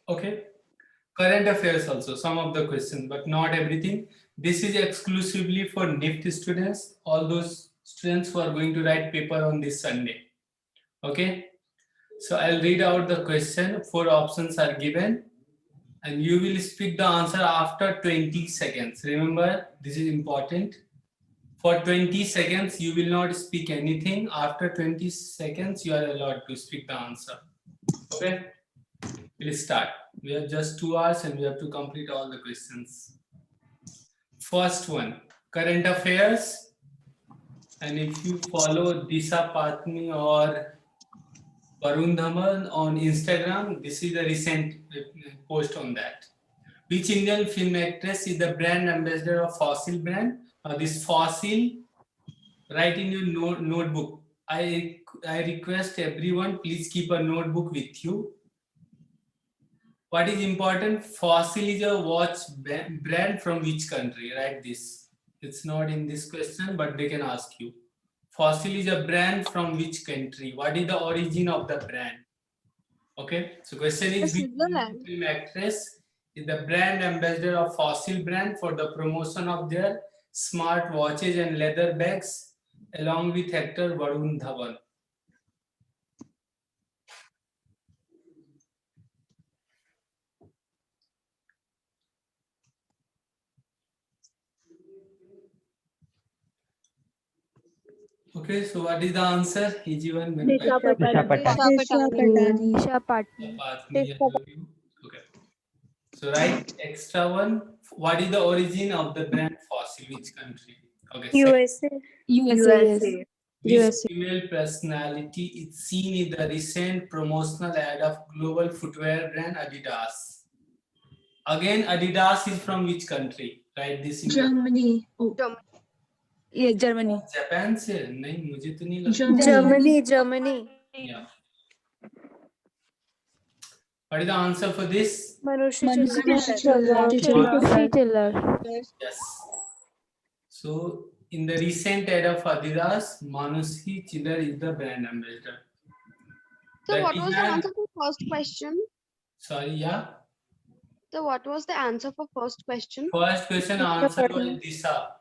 Okay. Current affairs also, some of the questions, but not everything. This is exclusively for NIFT students, all those students who are going to write paper on this Sunday. Okay. So I'll read out the question. 4 options are given and you will speak the answer after 20 seconds. Remember, this is important. For 20 seconds, you will not speak anything. After 20 seconds, you are allowed to speak the answer. Okay? We'll start. We have just 2 hours and we have to complete all the questions. First one, current affairs. And if you follow Disha Patni or Varun Dhawan on Instagram, this is the recent post on that. Which Indian film actress is the brand ambassador of Fossil brand? This Fossil, write in your notebook. I request everyone, please keep a notebook with you. What is important? Fossil is a watch brand from which country? Write this. It's not in this question, but they can ask you. Fossil is a brand from which country? What is the origin of the brand? Okay, so question is which film actress is the brand ambassador of Fossil brand for the promotion of their smart watches and leather bags along with actor Varun Dhawan? Okay, so what is the answer? Easy one. Disha Patani. Okay. So write extra one. What is the origin of the brand Fossil? Which country? Okay. USA. Which female personality is seen in the recent promotional ad of global footwear brand Adidas? Again, Adidas is from which country? Right? This in Germany. Yes, Germany. Japan से नहीं मुझे तो नहीं लगता. Germany. Yeah. What is the answer for this? Manushi Tiller. Yes. So in the recent ad of Adidas, Manushi Chiller is the brand ambassador. So what was the answer for first question? Sorry, yeah. So what was the answer for first question? First question answer was Disha.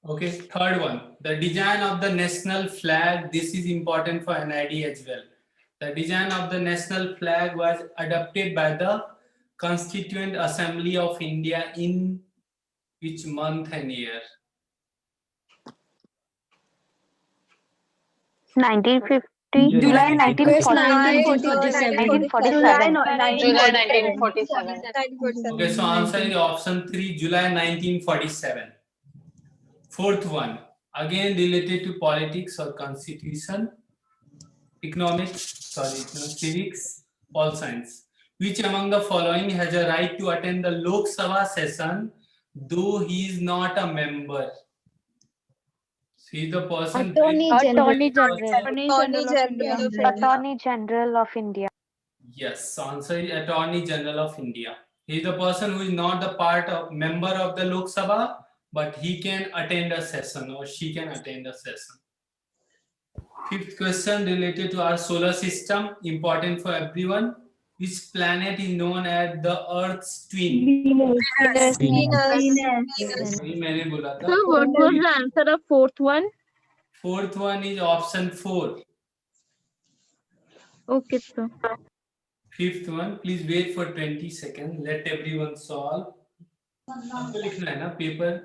Okay, third one. The design of the national flag. This is important for NID as well. The design of the national flag was adopted by the Constituent Assembly of India in which month and year? 1950. July 1947. July 1947. Okay, so answer is option 3, July 1947. Fourth one, again related to politics or constitution, civics, all science. Which among the following has a right to attend the Lok Sabha session though he is not a member? He is the person. Attorney General of India. Yes, answer is Attorney General of India. He is the person who is not the member of the Lok Sabha, but he can attend a session or she can attend a session. Fifth question related to our solar system, important for everyone. Which planet is known as the Earth's twin? Venus. वही मैंने बोला था. So what was the answer of fourth one? Fourth one is option 4. Okay, sir. Fifth one, please wait for 20 seconds. Let everyone solve. आपको लिखना है ना paper.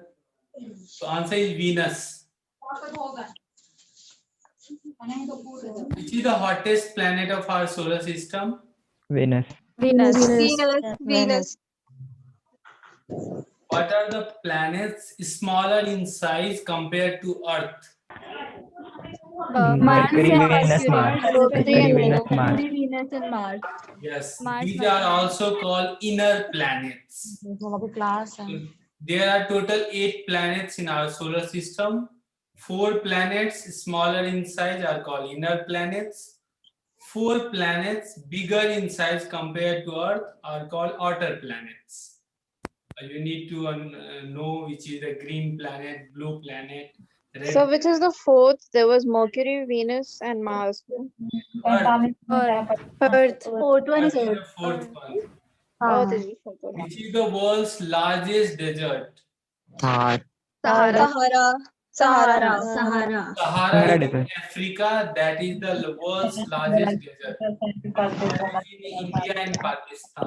So answer is Venus. Which is the hottest planet of our solar system? Venus. What are the planets smaller in size compared to Earth? Mercury, Venus, Mars. Venus and Mars. Yes, these are also called inner planets. So there are total 8 planets in our solar system. 4 planets smaller in size are called inner planets. 4 planets bigger in size compared to Earth are called outer planets. You need to know which is the green planet, blue planet, Red So which is the fourth? There was Mercury, Venus, and Mars. Earth. Earth. Fourth one is What is Earth. the fourth one? Earth is the fourth one. Which is the world's largest desert? Thar. Sahara. Sahara. Sahara. Sahara is in Desert. Africa. That is the world's largest desert. That is in India and Pakistan.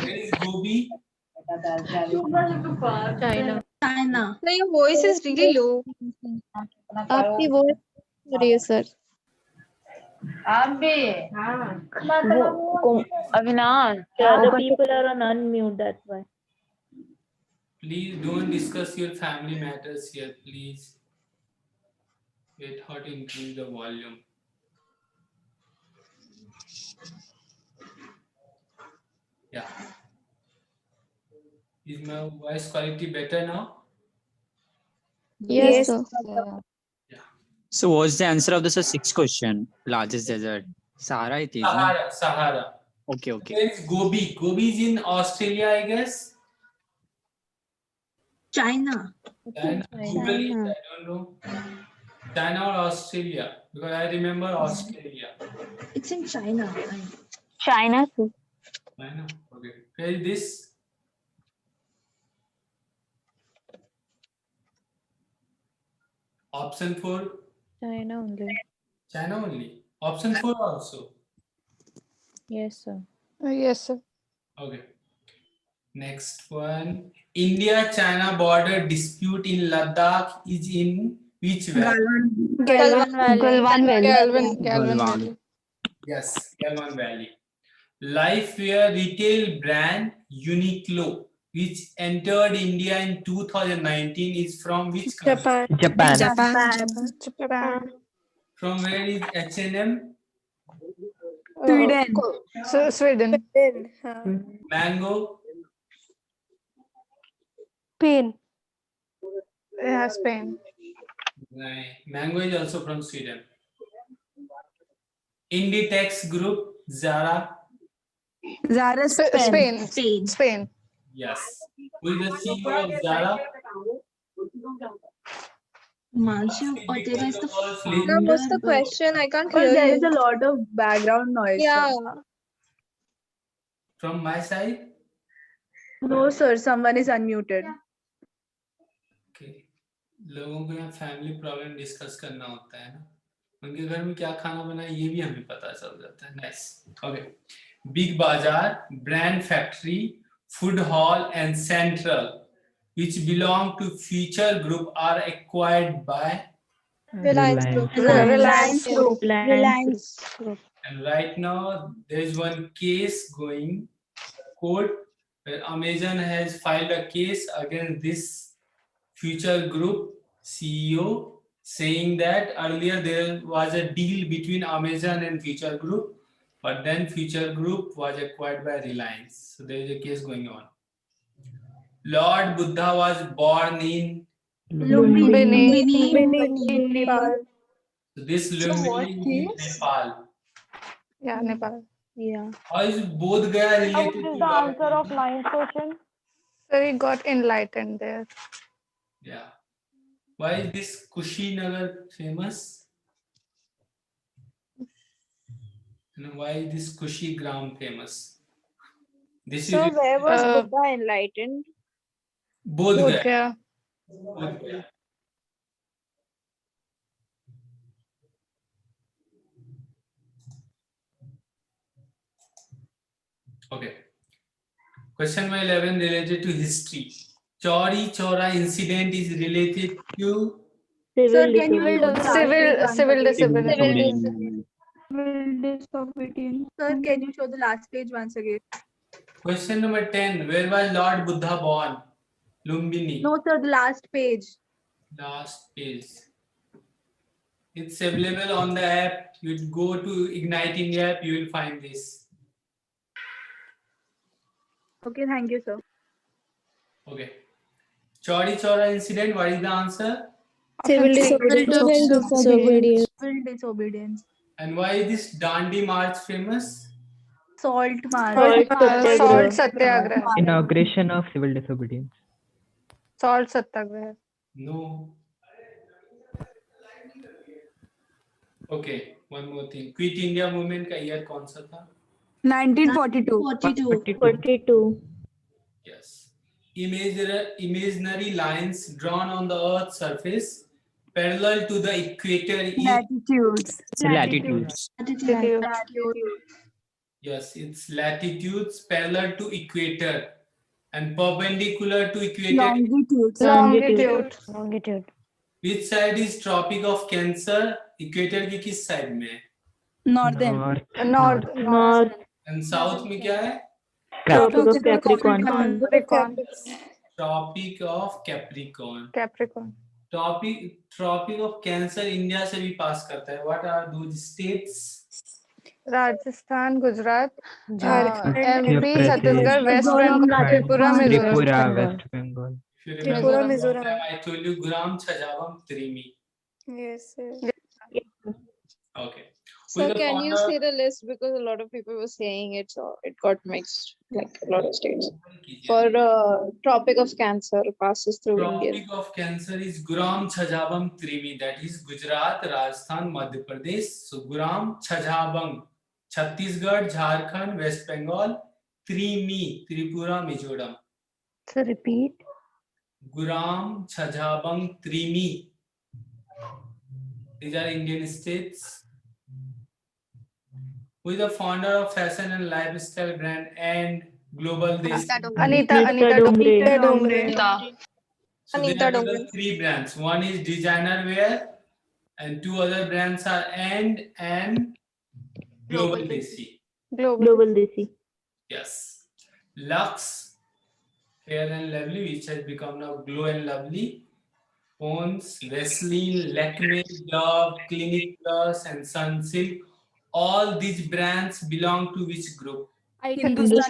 Where is Gobi? China. China. No, your voice is really low. आपकी voice हो रही है sir. Avinash. The other people are on unmute, that's why. Please don't discuss your family matters here, please. Wait, how to increase the volume? Yeah. Is my voice quality better now? Yes, sir. So what's the answer of this sixth question? Largest desert. Sahara it is. No? Sahara. Okay, okay. Where is Gobi? Gobi is in Australia, I guess. China. China. Google it, I don't know. China or Australia? Because I remember Australia. It's in China. China too. China. Okay. Where is this? Option 4. China only. China only. Option 4 also. Yes, sir. Yes, sir. Okay. Next one. India-China border dispute in Ladakh is in which valley? Galwan Valley. Galwan. Valley. Yes, Galwan Valley. Lifewear retail brand Uniqlo, which entered India in 2019, is from which country? Japan. From where is H&M? Sweden. Sweden. Mango? Spain. Yeah, Spain. Right. Mango is also from Sweden. Inditex Group, Zara? Zara, Spain. Spain. Yes. Who is the CEO of Zara? Manshu, or there is the Now, what's the question? I can't hear There you. is a lot of background noise. Yeah. From my side? No, sir. Someone is unmuted. Okay. लोगों को यहाँ family problem discuss करना होता है ना, उनके घर में क्या खाना बना है ये भी हमें पता चल जाता है. नाइस. ओके. बिग बाजार, brand factory, food hall and central which belong to Future Group are acquired by Reliance Group. Reliance Group. Reliance. and right now there is one case going court where Amazon has filed a case against this Future Group CEO saying that earlier there was a deal between Amazon and Future Group, but then Future Group was acquired by Reliance. So there is a case going on. Lord Buddha was born in Lumbini. Nepal. so this Lumbini is in Nepal. Yeah, Nepal. Yeah. How is Bodh Gaya related to Lord Buddha? ninth question? So he got enlightened there. Yeah. Why is this Kushinagar famous? Why is this Kushi Gram famous? This So is where was Buddha enlightened? Bodh Gaya. Gaya? Bodh Gaya. Okay. Question number 11 related to history. Chauri Chaura incident is related to Sir, can you Civil disobedience. Sir, can you show the last page once again? question number 10. Where was Lord Buddha born? Lumbini. No, sir, the last page. Last page. It's available on the app. You go to Ignite India app, you will find this. Okay, thank you, sir. Okay. Chauri Chaura incident, what is the answer? Civil disobedience. Civil disobedience. And why is this Dandi March famous? Salt march. Salt Satyagraha. Inauguration of civil disobedience. Salt Satyagraha. No. Okay, one more thing. Quit India movement का year कौन सा था? 1942. 42. Yes. Imaginary lines drawn on the Earth's surface parallel to the equator is Latitudes. Latitudes. yes, it's latitudes parallel to equator and perpendicular to equator. Longitudes. Longitude. Which side is Tropic of Cancer? Equator की किस side में है? Northern. North. North. And south में क्या है? Tropic of Capricorn. Tropic of Capricorn. Capricorn. Tropic of Cancer India से भी पास करता है. What are those states? Rajasthan, Gujarat, Jharkhand, MP, Madhya Pradesh, Chhattisgarh, West Mizoram, Bengal, Tripura, Mizoram. Tripura, West Bengal. If you Tripura, remember, Mizoram. I told you Guram Chajavam Trimi. Yes. Okay. So Who is the can you founder- say the list, because a lot of people were saying it, so it got mixed, like a lot of states. For Tropic of Cancer passes through India. Tropic of Cancer is Guram Chhajavam Trimi. That is Gujarat, Rajasthan, Madhya Pradesh. So Guram Chhajavam, Chhattisgarh, Jharkhand, West Bengal, Trimi, Tripura, Mizoram. So repeat. Guram Chhajavam Trimi. These are Indian states. Who is the founder of fashion and lifestyle brand and global this? Anita Dongre. So there are total 3 brands. One is designer wear and 2 other brands are and global desi. Global Desi. Yes. Lux, Fair and Lovely, which has become now Glow and Lovely. Pond's, Vaseline, Lakme, Dove, Clinic Plus and Sunsilk. All these brands belong to which group? Hindustan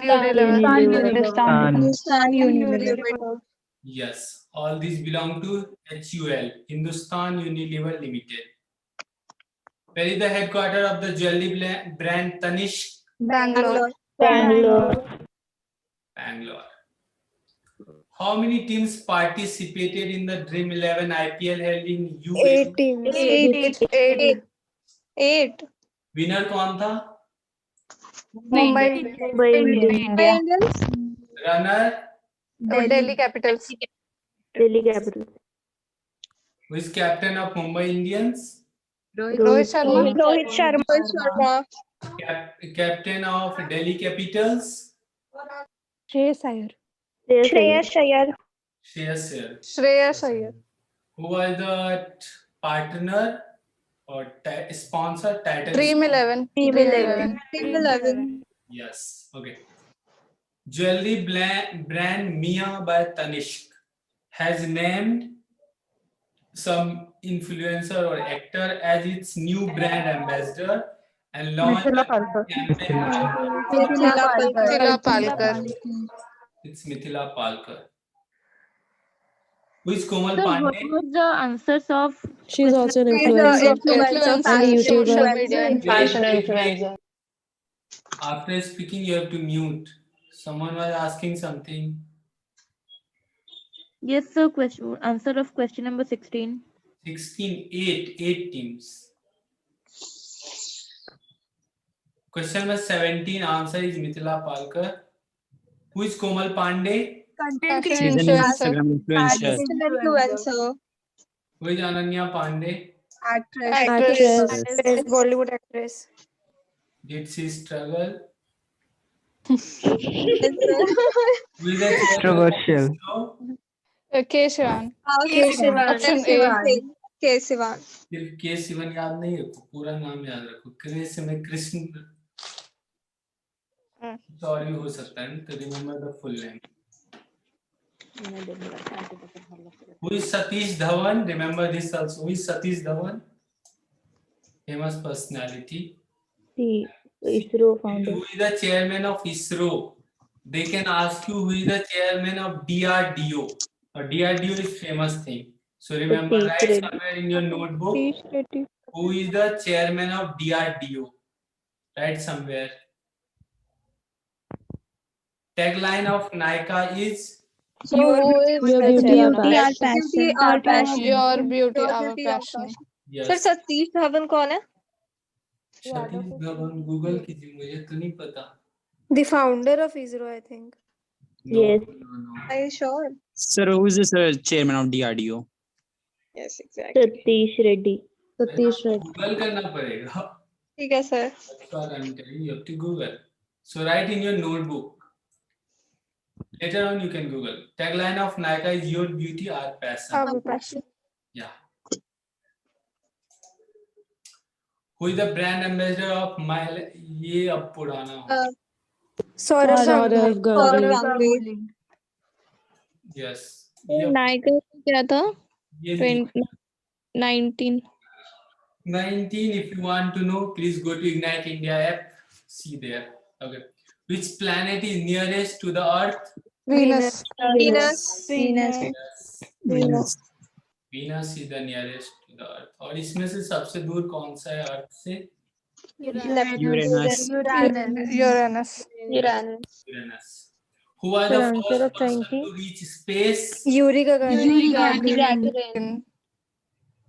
Unilever. Yes, all these belong to HUL, Hindustan Unilever Limited. Where is the headquarters of the jewelry brand Tanishq? Bangalore. Bangalore. Bangalore. How many teams participated in the Dream 11 IPL held in UAE? 8 teams. 8. Winner कौन था? Mumbai Indians. Runner Delhi Capitals. Delhi Capitals. who is captain of Mumbai Indians? Rohit Sharma. Rohit Sharma. Captain of Delhi Capitals? Shreyas Iyer. Shreyas Iyer. Shreyas Iyer. Who was the partner or sponsor? Title Dream 11. Team 11. Yes. Okay. Jewelry brand Mia by Tanishq has named some influencer or actor as its new brand ambassador and launched a campaign. Mithila Palkar. It's Mithila Palkar. Who is Komal Pandey? was the answers of She's also an Influencer. influencer. And a YouTuber. social media and Fashion influencer. After speaking, you have to mute. Someone was asking something. Yes, sir. Answer of question number 16. 16, 8 teams. Question number 17, answer is Mithila Palkar. Who is Komal Pandey? Content She's an creator. Instagram influencer. Influencer. Who is Ananya Pandey? Actress. Bollywood actress. Did she struggle? Yes, sir. Who is the Controversial. Keshavan. Option A. Kesivan. सिर्फ के शिवन याद नहीं रखो, पूरा नाम याद रखो. कृष्ण में कृष्ण सॉरी हो सकता है, तो remember the full name. Who is Satish Dhawan? Remember this also. Who is Satish Dhawan? Famous personality. The ISRO founder. Who is the chairman of ISRO? They can ask you who is the chairman of DRDO. Or DRDO is famous thing. So remember, write somewhere in your notebook. Who is the chairman of DRDO? Write somewhere. Tagline of Nykaa is Your beauty, our passion. Your beauty, our passion. yes. Sir, Satish Dhawan कौन है? Satish Dhawan Google कीजिए, मुझे तो नहीं पता. The founder of ISRO, I think. No, Yes. no. Are you sure? Sir, who is the chairman of DRDO? Yes, exactly. Satish Reddy. Satish Reddy. Google करना पड़ेगा. ठीक है sir. That's what I'm telling you. You have to Google. So write in your notebook. Later on, you can Google. Tagline of Nykaa is "Your beauty, our passion." Our passion. Yeah. Who is the brand ambassador of My? ये अब पुराना हो. Saurav Ganguly. Saurav Ganguly. Yes. ये नायका क्या था? ये 19. 19. If you want to know, please go to Ignite India app. See there. Okay. Which planet is nearest to the Earth? Venus. Venus. Venus. Venus is the nearest to the Earth. और इसमें से सबसे दूर कौन सा है अर्थ से? Uranus. Uranus. Uranus. Who was the answer first of person 20? to reach space? Yuri Gagarin.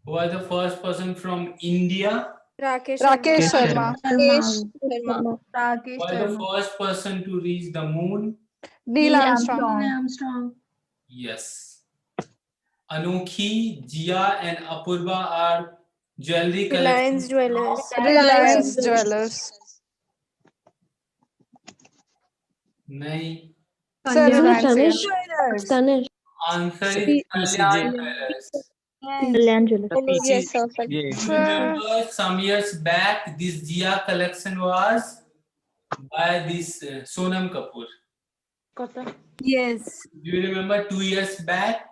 Who was the first person from India? Rakesh Rakesh Sharma. Rakesh Sharma. Who Rakesh was the Sharma. first person to reach the moon? Neil Armstrong. Armstrong. Yes. Anokhi, Jia, and Apurva are jewelry Reliance collections. Jewelers. Reliance Jewelers. नहीं. Sir, Tanish. Tanish. Answer is Kalyan Jewelers. Kalyan Jewelers. Yes, sir. If you remember, some years back, this Jia collection was by this Sonam Kapoor. Yes. Do you remember 2 years back?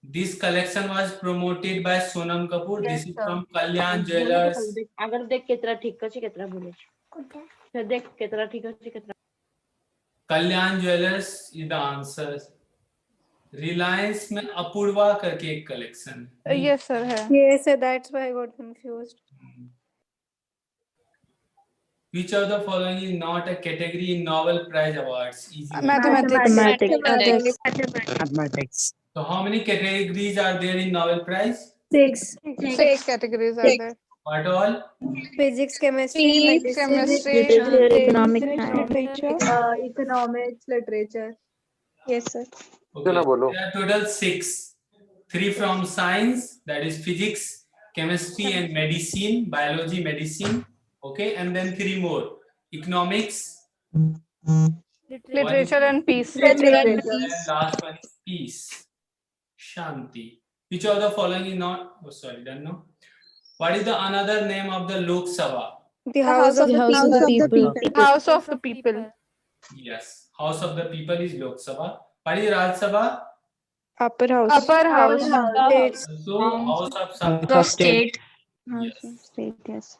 This collection was promoted by Sonam Kapoor. This is from Kalyan Jewelers. अगर देख कितना ठीक अछि कितना बोले फिर देख कितना ठीक अछि कितना Kalyan Jewelers is the answer. Reliance में अपूर्वा करके एक collection. Yes, sir. है. Yes, sir, that's why I got confused. Which of the following is not a category in Nobel Prize Awards? Easy one. Mathematics. Mathematics. So how many categories are there in Nobel Prize? 6. 6 categories are there. What all? Physics, chemistry, Physics, medicine, Chemistry. literature economics literature. Economics, literature. Yes, sir. Okay. There are total 6. 3 from science, that is physics, chemistry, and medicine, biology, medicine. Okay, and then 3 more. Economics, Literature and peace. and last one is peace. Shanti. Which of the following is not? Oh, sorry, don't know. What is the another name of the Lok Sabha? The House of the people. House of the people. Yes, House of the People is Lok Sabha. What is Raj Sabha? Upper House. Upper house. States. So House of Sabha. The state. Yes. State, yes.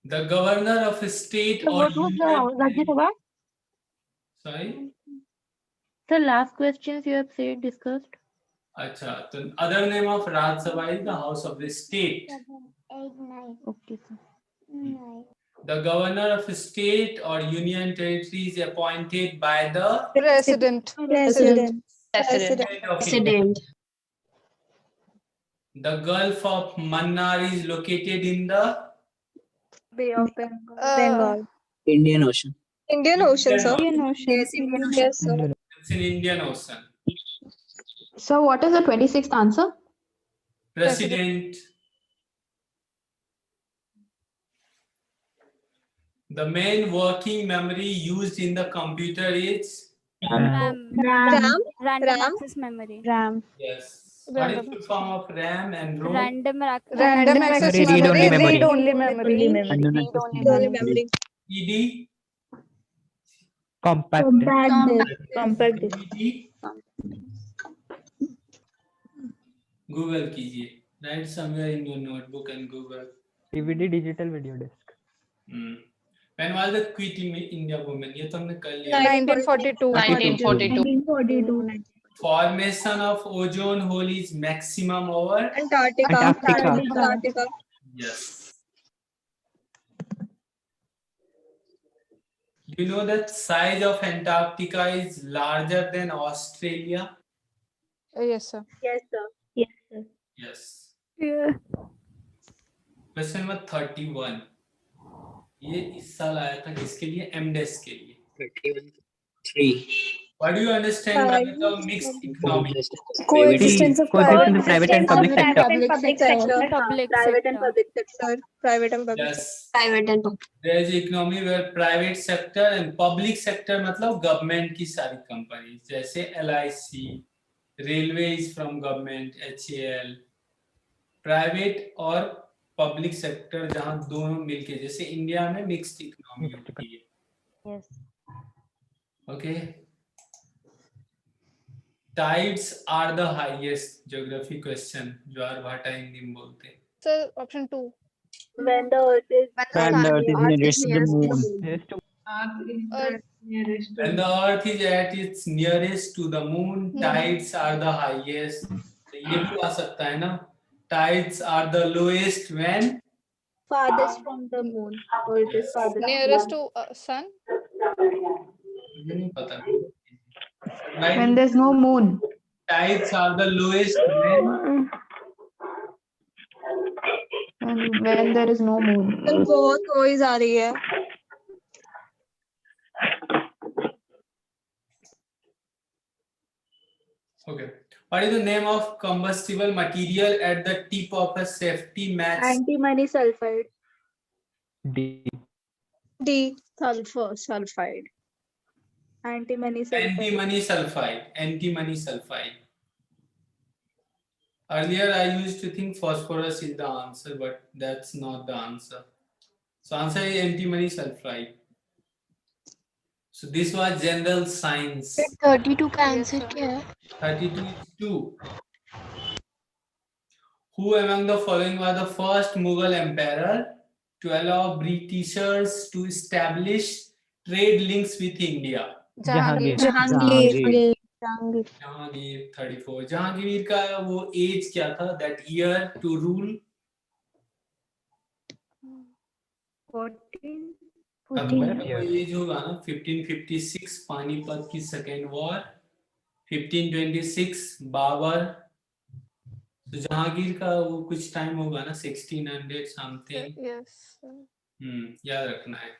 The governor of a state or union. Sorry. The last questions you have said discussed. Acha, so other name of Raj Sabha is the House of the State. Okay, sir. The governor of a state or union territory is appointed by the President. President. president of India. The Gulf of Mannar is located in the Bay of Bengal. Bengal. Indian Ocean. Indian Ocean, sir. Yes, Indian Ocean. Yes, sir. it's in Indian Ocean. So what is the 26th answer? President. The main working memory used in the computer is RAM. Random RAM. access memory. RAM. yes. What is the form of RAM and ROM? Random Random access Read-only memory. memory. Read-only memory. Only memory. ED. Compact. Compact disk. ED. Google कीजिए. Write somewhere in your notebook and Google. DVD digital video disk. When was the Quit India movement? ये तो हमने कर लिया. 1942. 1942. Formation of ozone hole is maximum over. Antarctica. Antarctica. Yes. Do you know that size of Antarctica is larger than Australia? Yes, sir. Yes, sir. Yes. Question number 31 ये इस साल आया था, किसके लिए? एमडेस के लिए. 3. What do you understand by the mixed economy? Coexistence of Coexistence of private and public sector. Public sector. Public Private and sector. public sector. Private and public sector. Yes, Private and public. there is economy where private sector and public sector मतलब government की सारी company, जैसे LIC, railway is from government, HAL, private और public sector जहां दोनों मिलके, जैसे India में मिक्स्ड इकोनॉमी होती है. Yes. Okay. Tides are the highest, geography question, ज्वार भाटा हिंदी में बोलते हैं. Sir, option 2. When the earth is When the earth is nearest to the moon. Yes, to When the earth is at its nearest to the moon, tides are the highest. तो ये भी आ सकता है ना, tides are the lowest when farthest from the moon. Or it is farthest. Nearest to sun. मुझे नहीं पता. When Right? there's no moon. Tides are the lowest when And when there is no moon. बहुत noise आ रही है. okay. What is the name of combustible material at the tip of a safety match? Antimony sulfide. D. D. Sulfur sulfide. Antimony sulfide. Antimony sulfide. Antimony sulfide. Earlier I used to think phosphorus is the answer, but that's not the answer. So answer is antimony sulfide. So this was general science. 32 का answer क्या है? 32 is 2. Who among the following was the first Mughal emperor to allow Britishers to establish trade links with India? Jahangir. Jahangir. Jahangir, 34. Jahangir का वो as क्या था? That year to rule? 14. As होगा ना 1556 पानीपत की सेकेंड वॉर, 1526 बाबर. तो जहांगीर का वो कुछ टाइम होगा ना 1600 समथिंग. Yes. याद रखना है.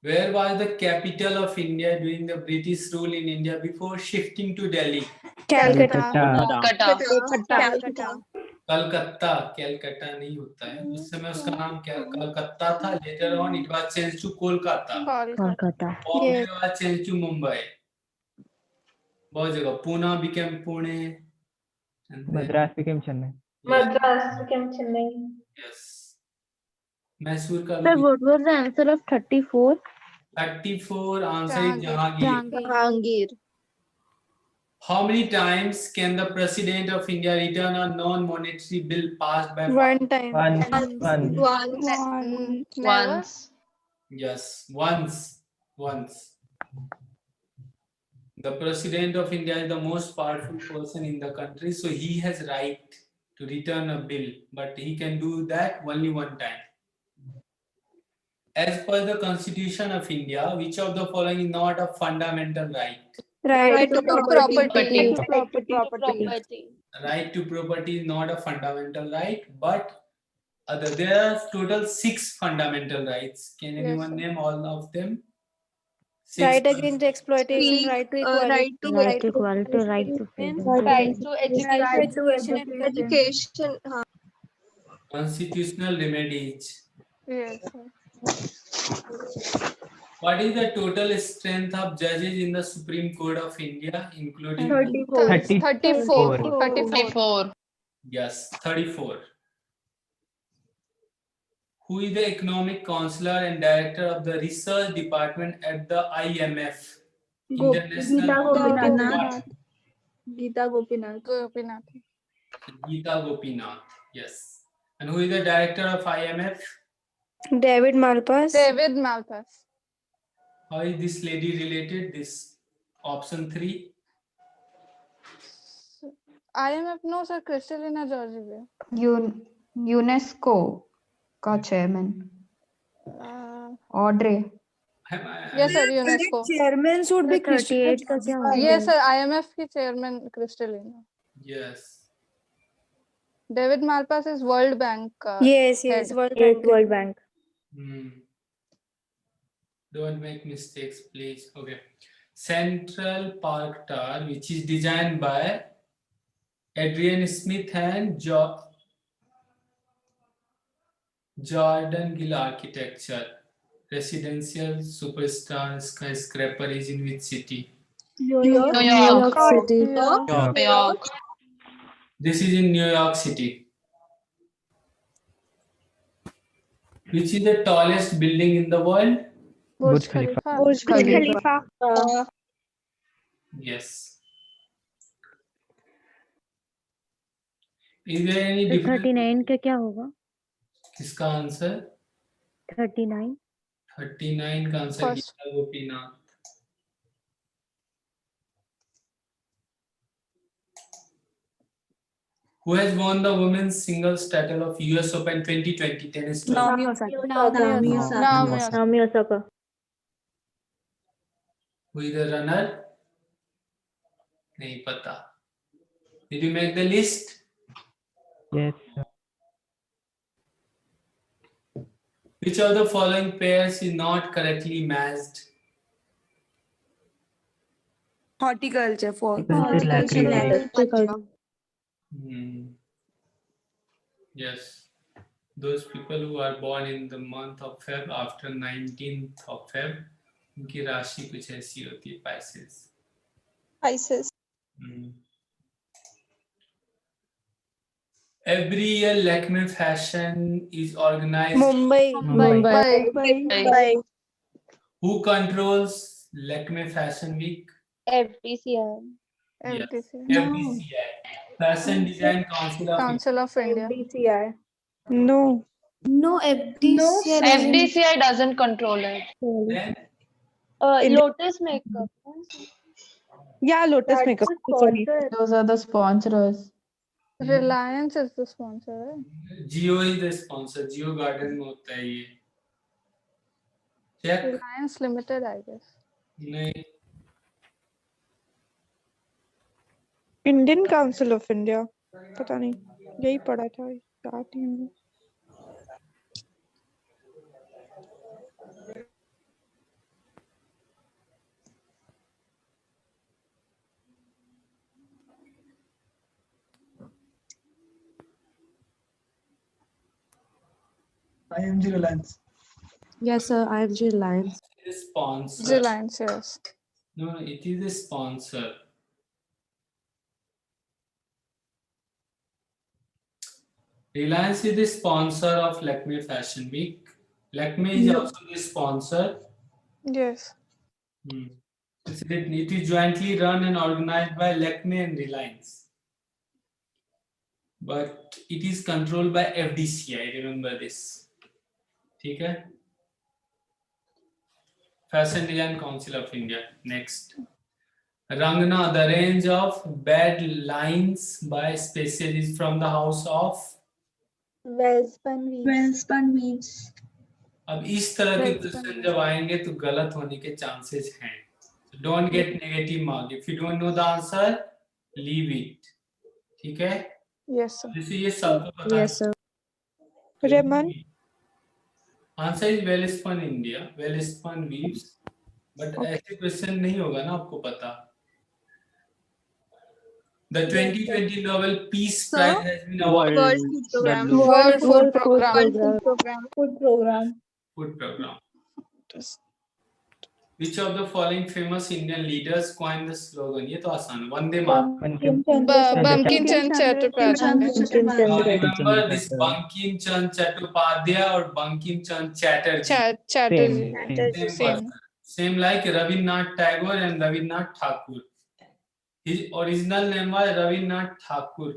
Where was the capital of India during the British rule in India before shifting to Delhi? Calcutta. Calcutta. Calcutta. Calcutta नहीं होता है, उस समय उसका नाम क्या कलकत्ता था. Later on it was change to Kolkata. Kolkata. Bombay was changed to Mumbai. बहुत जगह. Pune became Pune. And then- Madras became Chennai. Madras became Chennai. Yes. Mysore का Sir, भी. what was the answer of 34? 34 answer is Jahangir. Jahangir. Jahangir. How many times can the president of India return a non-monetary bill passed by? One time. One. Once. Yes, once. The president of India is the most powerful person in the country, so he has right to return a bill, but he can do that only one time. As per the Constitution of India, which of the following is not a fundamental right? Right to Property. Right to property is not a fundamental right, but there are total 6 fundamental rights. Can Yes, anyone sir. name all of them? 6 Right against exploitation, Free, right to equality, right to Right to equality, right to freedom. Right to Right to education. education. constitutional remedies. Yes. Sir. What is the total strength of judges in the Supreme Court of India, including? 34. 34. Yes, 34. Who is the economic counselor and director of the research department at the IMF? Geeta Gopinath. What? Geeta Gopinath. Gopinath. Geeta Gopinath. Yes. And who is the director of IMF? David Malpass. David Malpass. How is this lady related? This option 3. IMF, no sir, Kristalina Georgieva. UNESCO का chairman. Audrey. Yes sir, UNESCO. Chairman should be 38 का क्या होगा? Yes sir, IMF की chairman Kristalina. Yes. David Malpass is World Bank. Yes, head. World Yes, Bank. World Bank. Don't make mistakes, please. Okay. Central Park Tower, which is designed by Adrian Smith and Jordan Gill Architecture. Residential superstar skyscraper is in which city? New York. New York City. York. New York. This is in New York City. Which is the tallest building in the world? Burj Khalifa. Burj Khalifa. Yes. Is there any difference? 39 का क्या होगा? किसका answer? 39. 39 का answer First. Gita Gopinath. Who has won the women's singles title of US Open 2020 tennis tournament? Naomi Osaka. Who is the runner? नहीं पता. Did you make the list? Yes, sir. Which of the following pairs is not correctly matched? Horticulture for Horticulture. Yes. Those people who are born in the month of Feb after 19th of Feb, उनकी राशि कुछ ऐसी होती है, Pisces. Pisces. Every year, Lakme Fashion is organized. Mumbai. Who controls Lakme Fashion Week? FDCI. Yes. FDC. FDCI. Fashion Design Council of Council of India. DCI. No. FDCI doesn't control it. Then Lotus Makeup. Yeah, Lotus That's Makeup. the sponsor. Those are the sponsors. Reliance is the sponsor, right? Jio is the sponsor. Jio Garden में होता है ये. Check. Reliance Limited, I guess. नहीं. Indian Council of India. पता नहीं. यही पढ़ा था. याद नहीं है. IMG Reliance. Yes, sir. IMG Reliance. It is sponsor. Reliance, yes. No, it is a sponsor. Reliance is the sponsor of Lakme Fashion Week. Lakme is also the sponsor. Yes. It is jointly run and organized by Lakme and Reliance. But it is controlled by FDCI. Remember this. ठीक है? Fashion Design Council of India. Next. Rangna, the range of bad lines by species is from the house of. Wellspun weaves. अब इस तरह के question जब आएंगे तो गलत होने के चांसेस हैं. Don't get negative mark. If you don't know the answer, leave it. ठीक है? Yes, sir. जैसे ये सबको पता है. Yes, sir. Raman. Answer is Wellspun India. Wellspun weaves. But ऐसे क्वेश्चन नहीं होगा ना आपको पता. The 2020 Nobel Peace Prize has been awarded. World Food Program. Food program. Food program. Which of the following famous Indian leaders coined the slogan? ये तो आसान है. Vande Mataram. Bankim Chandra Chattopadhyay. Remember this Bankim Chand Chattopadhyay or Bankim Chand Chatterjee. Chatterjee. Same. Same like Rabindranath Tagore and Rabindranath Thakur. His original name was Rabindranath Thakur.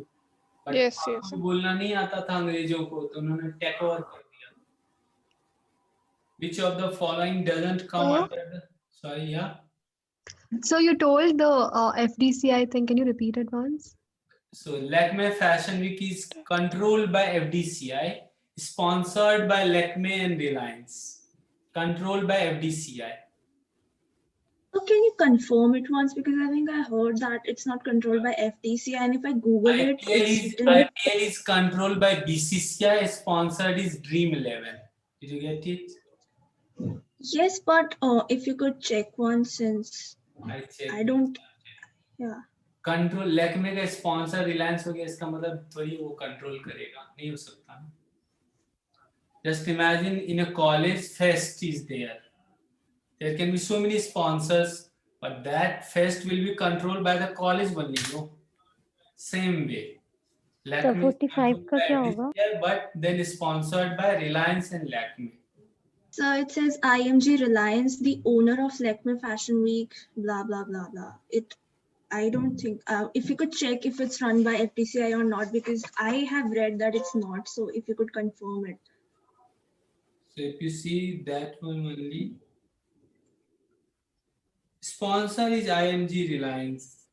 But Yes, Thakur yes. बोलना नहीं आता था अंग्रेजों को तो उन्होंने Tagore कर दिया. Which of the following doesn't come under the sorry yeah. So you told the FDCI thing. Can you repeat it once? So Lakme Fashion Week is controlled by FDCI, sponsored by Lakme and Reliance, controlled by FDCI. can you confirm it once? Because I think I heard that it's not controlled by FDC, and if I Google it, it's written. IPL is controlled by BCCI, sponsored is Dream 11. Did you get it? Yes, but if you could check once, since I checked. I don't. Yeah. Control Lakme का sponsor Reliance हो गया, इसका मतलब थोड़ी वो control करेगा, नहीं हो सकता. Just imagine in a college fest is there. There can be so many sponsors, but that fest will be controlled by the college only. No, same way. तो 45 का क्या होगा? But then sponsored by Reliance and Lakme. So it says IMG Reliance, the owner of Lakme Fashion Week, blah blah blah blah. I don't think, if you could check if it's run by FDCI or not, because I have read that it's not. So if you could confirm it. So if you see that one only, sponsor is IMG Reliance.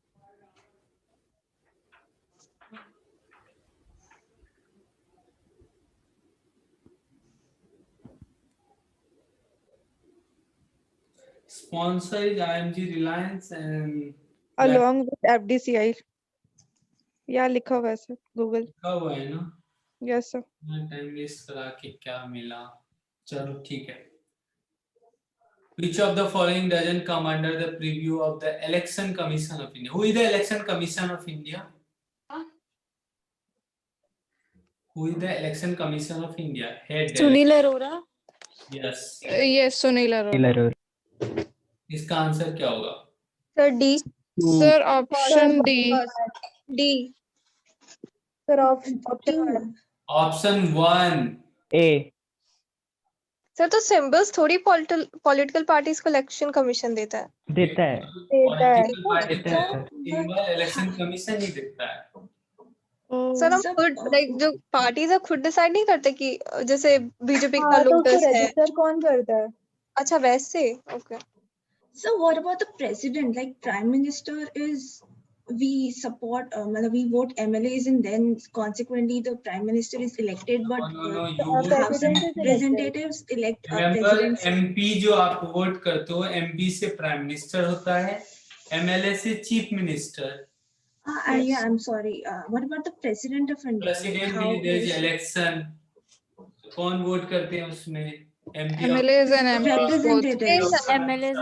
Sponsor is IMG Reliance and along with FDCI. या लिखा हुआ है sir Google. लिखा हुआ है ना? Yes sir. Time waste करा के क्या मिला? चलो ठीक है. Which of the following doesn't come under the preview of the Election Commission of India? Who is the Election Commission of India? Who is the Election Commission of India? Head. Sunil Arora. Yes. Yes, Sunil Arora. इसका answer क्या होगा? Sir, D. Sir, option D. D. Sir, option Option 1. A. Sir तो symbols थोड़ी political parties को election commission देता है. देता है. सिंबल इलेक्शन कमीशन ही देता है. सर हम खुद लाइक जो पार्टीज है खुद डिसाइड नहीं करते कि जैसे बीजेपी का लोटस है. रजिस्टर कौन करता है? अच्छा वैसे. Okay. So what about the president? Like prime minister is, we support, we vote MLAs and then consequently the prime minister is elected. But No, the House of Representatives elect Remember, president. MP जो आप vote करते हो, MP से prime minister होता है, MLA से chief minister. Yeah, I'm sorry. What about the president of India? President How there is is- election. कौन vote करते हैं उसमें? MP MLAs and MPs both. Representatives. MLAs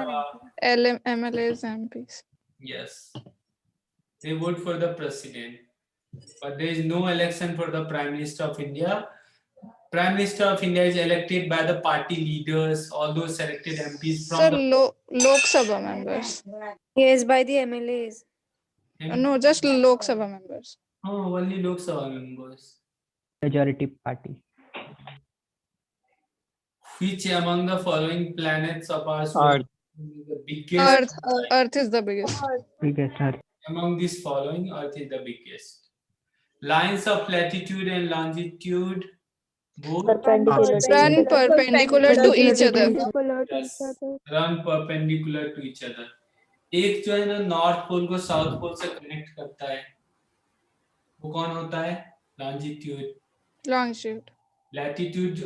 and MLAs and MPs. Yes, they vote for the president, but there is no election for the prime minister of India. Prime minister of India is elected by the party leaders, all those selected MPs from Sir, the Lok Sabha members. yes by the MLAs. No, just Lok Sabha members. only Lok Sabha members. Majority party. Which among the following planets of our Earth. solar system is the biggest? Earth is the biggest. Biggest Earth. Among these following, Earth is the biggest. Lines of latitude and longitude both Run perpendicular to each other. yes, run perpendicular to each other. एक जो है ना north pole को south pole से connect करता है, वो कौन होता है? लॉन्जिट्यूड. Longitude. लैटिट्यूड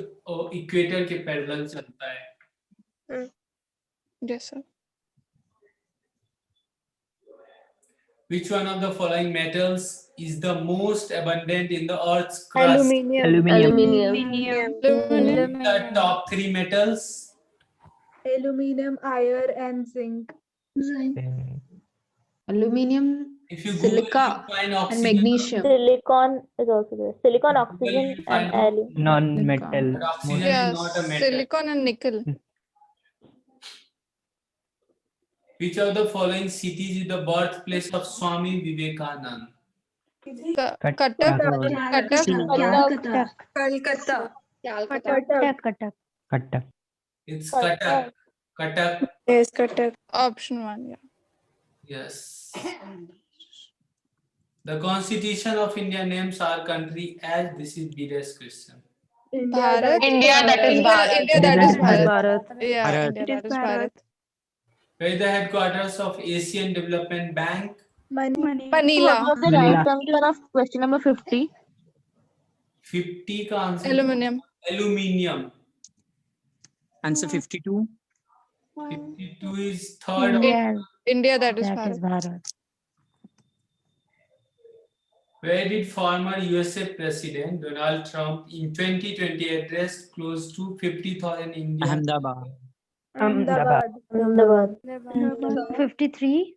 इक्वेटर के पैरेलल चलता है. Yes, sir. Which one of the following metals is the most abundant in the Earth's crust? Aluminium. The top 3 metals. Aluminum, iron, and zinc. Aluminium, If you Silica Google, you find oxygen. and magnesium. Silicon is also there. Silicon, oxygen, you find and aluminum. Non-metal. But oxygen is Yes, not a metal. silicon and nickel. Which of the following cities is the birthplace of Swami Vivekanand? Cuttack. Calcutta. Katak. Cuttack. It's Cuttack. Cuttack. Yes, Cuttack. Option 1, yeah. Yes. The Constitution of India names our country as, this is BDS question. Bharat. India, that is Bharat. India, that is Bharat. Bharat. Yeah, Bharat. India, that is Bharat. Where is the headquarters of Asian Development Bank? Manila. What was the right answer of question number 50? 50 का answer Aluminium. Aluminium. Answer 52. 52 is third. India, that is That is Bharat. Bharat. Where did former USA President Donald Trump in 2020 address close to 50,000 Indians? Ahmedabad. Ahmedabad. Ahmedabad. 53.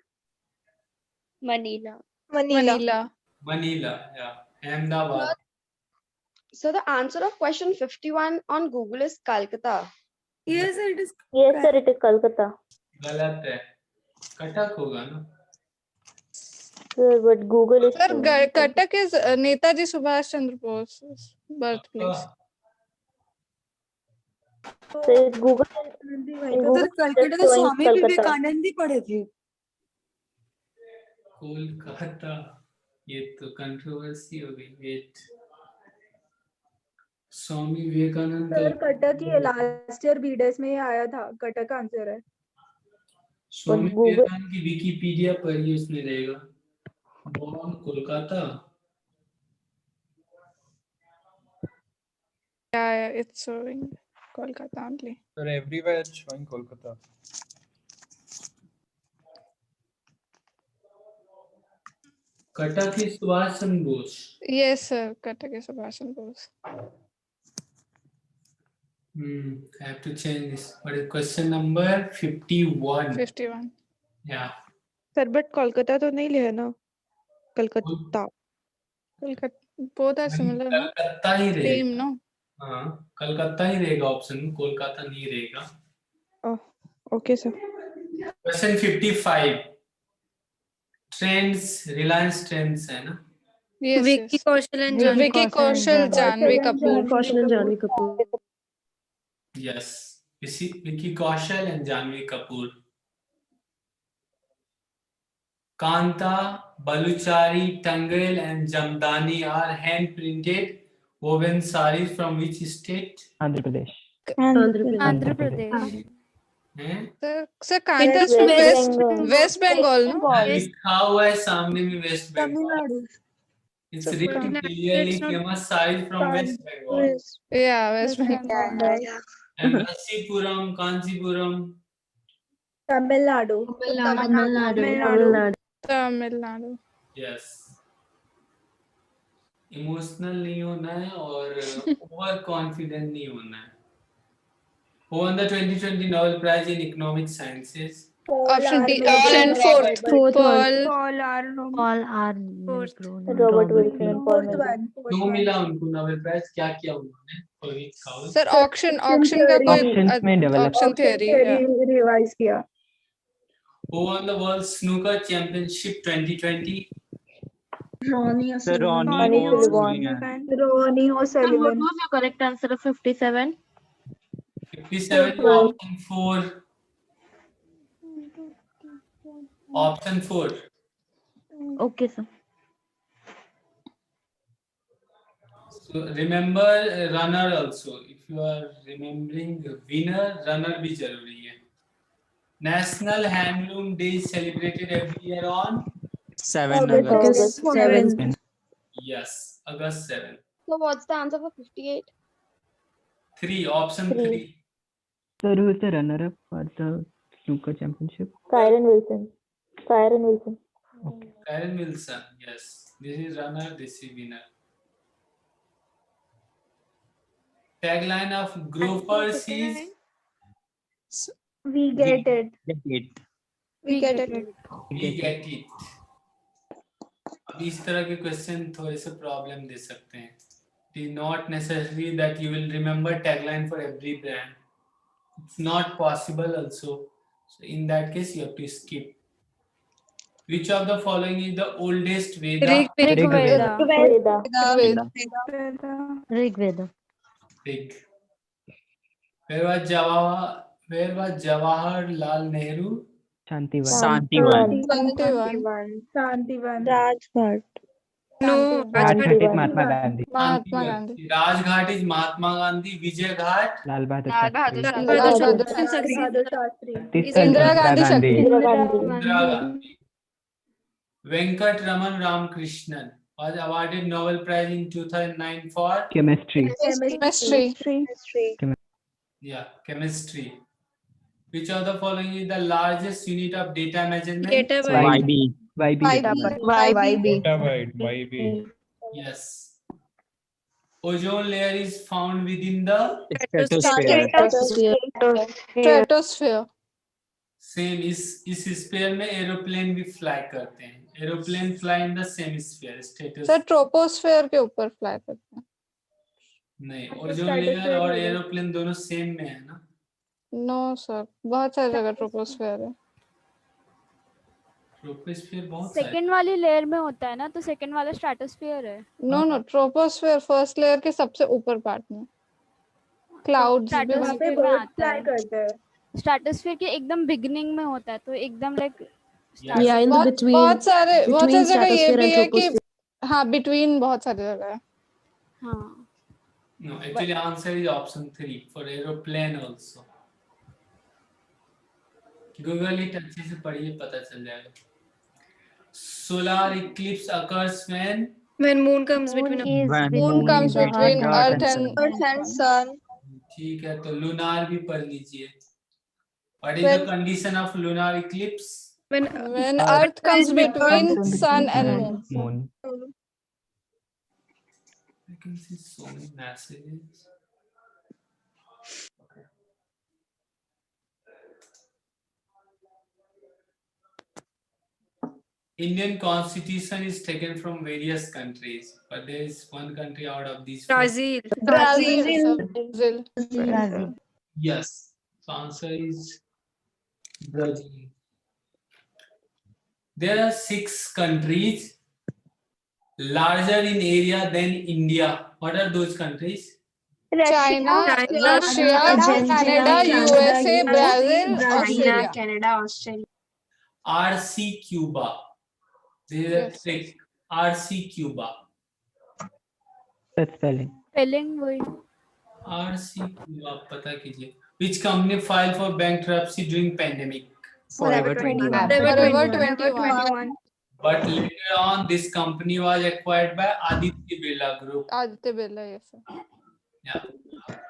Manila. Manila. Manila, yeah. Ahmedabad. So the answer of question 51 on Google is Calcutta. Yes, it is. Yes, sir, it is Kolkata. गलत है. कटक होगा ना? Sir, but Google is Sir, showing. Cuttack is Netaji Subhash Chandra Bose's birthplace. So it's Google in Google Sir, Calcutta just तो showing स्वामी Kolkata. Vivekananda ही पढ़े थे. कोलकाता. ये तो controversy हो गई. वेट. स्वामी विवेकानंद सर कटक ही लास्ट ईयर बीडेस में ही आया था. कटक आंसर है. स्वामी Google- विवेकानंद की विकिपीडिया पर ही उसमें रहेगा. Born Kolkata. Yeah, it's showing Kolkata only. Sir, everywhere it's showing Kolkata. Cuttack is Subhash Chandra Bose. Yes, sir. Cuttack is Subhash Chandra Bose. I have to change this. What is question number 51? 51. Yeah. Sir but Kolkata तो नहीं लिया ना. Calcutta. Kolkata. Both are similar, no? Calcutta ही रहेगा. Same, no? हाँ, कलकत्ता ही रहेगा option में. कोलकाता नहीं रहेगा. Okay sir. Question 55. Trends, Reliance trends है ना? Yes, Vicky yes. Kaushal and Vicky Kaushal, Janhvi Kapoor. Kaushal and Janhvi Kapoor. Yes. Vicky Kaushal and Janhvi Kapoor. Kanta, Baluchari, Tangal and Jamdani are hand printed woven sarees from which state? Andhra Pradesh. Andhra Pradesh. हैं? Sir, Kanta is West from Bengal. West Bengal, no? लिखा हुआ है सामने में west Bengal. Tamil Nadu. It's written clearly famous sarees from West Bengal. Yeah, West Bengal. And Kanchipuram, Kanchipuram. Tamil Nadu. Tamil Tamil Nadu. Yes. Emotional नहीं होना है और ओवर कॉन्फिडेंट नहीं होना है. Who won the 2020 Nobel Prize in Economic Sciences? Option D. Option fourth. Paul. Paul R. Paul R. Fourth. Robert Wilson and Paul Fourth Miller. one. क्यों मिला उनको नोबेल प्राइज? क्या किया उन्होंने? For which cause? Sir, auction का कोई Options में develop. auction theory. Yeah. Revise किया. Who won the World Snooker Championship 2020? Ronnie Sir, O'Sullivan. Ronnie O'Sullivan. Ronnie Sir, O'Sullivan. what was your correct answer of 57? 57 option 4. Option 4. Okay, sir. So remember runner also. If you are remembering winner, runner भी जरूरी है. National Handloom Day is celebrated every year on 7 August August. 7th. yes, August 7th. So what's the answer for 58? 3 option 3. Sir, who is the runner-up for the snooker championship? Kyron Wilson. Kyron Wilson. Okay. Karen Wilson. Yes, this is runner, this is winner. Tagline of Grofers is We get it. Get it. We get it. we get it. अब इस तरह के question थोड़े से problem दे सकते हैं. It is not necessary that you will remember tagline for every brand. It's not possible also. So in that case, you have to skip. Which of the following is the oldest Veda? Rig Veda. Veda. Veda. Rig Veda. Rig. Where was Jawaharlal Nehru? Shantivan. Santivan. Shantivan. Rajghat. No, Rajghat is Mahatma Gandhi. Mahatma Gandhi. Rajghat is Mahatma Gandhi. Vijay Ghat. Lal Bahadur Lal Shastri. Bahadur Shastri. Shakti Is Indira Gandhi Shakti. Indira Gandhi. Indira Gandhi. Venkat Raman Ramakrishnan was awarded Nobel Prize in 2009 for Chemistry. Chemistry. chemistry. Which of the following is the largest unit of data measurement? YB. YB. YB. Yes. Ozone layer is found within the Stratosphere. Stratosphere. same. इस sphere में aeroplane भी fly करते हैं. Aeroplane fly in the same sphere. Sir troposphere के ऊपर fly करते हैं. नहीं, ओजोन लेयर और एरोप्लेन दोनों सेम में है ना. नो सर, बहुत सारी जगह ट्रोपोस्फेयर है. ट्रोपोस्फियर बहुत सारे. सेकंड वाली लेयर में होता है ना, तो सेकंड वाला स्ट्रेटोस्फियर है. नो ट्रोपोस्फेयर फर्स्ट लेयर के सबसे ऊपर पार्ट में. क्लाउड्स भी Stratosphere वहाँ पे में बहुत आता फ्लाई है. करते हैं. स्ट्रेटोस्फियर के एकदम बिगिनिंग में होता है, तो एकदम like Yeah, in the between. बहुत सारे between जगह ये stratosphere भी and है कि troposphere. हाँ बिटवीन बहुत सारी जगह है. हाँ. No, actually answer is option 3 for aeroplane also. Google it अच्छे से पढ़िए, पता चल जाएगा. Solar eclipse occurs when moon comes between Moon comes between Earth and sun. ठीक है, तो lunar भी पढ़ लीजिए. What is the condition of lunar eclipse? when Earth comes between sun and moon. I can see so many messages. Okay. Indian constitution is taken from various countries, but there is one country out of these four. Brazil. Yes. So answer is Brazil. There are 6 countries larger in area than India. What are those countries? China, Russia, Canada, USA, Brazil, Australia. Canada, Australia. RC Cuba. This is a Yes. trick. RC Cuba. That's spelling. Spelling वही. RC Cuba पता कीजिए. Which company filed for bankruptcy during pandemic? Forever 21. Forever 21. But later on, this company was acquired by Aditya Birla Group. Aditya Birla, yes sir. Yeah.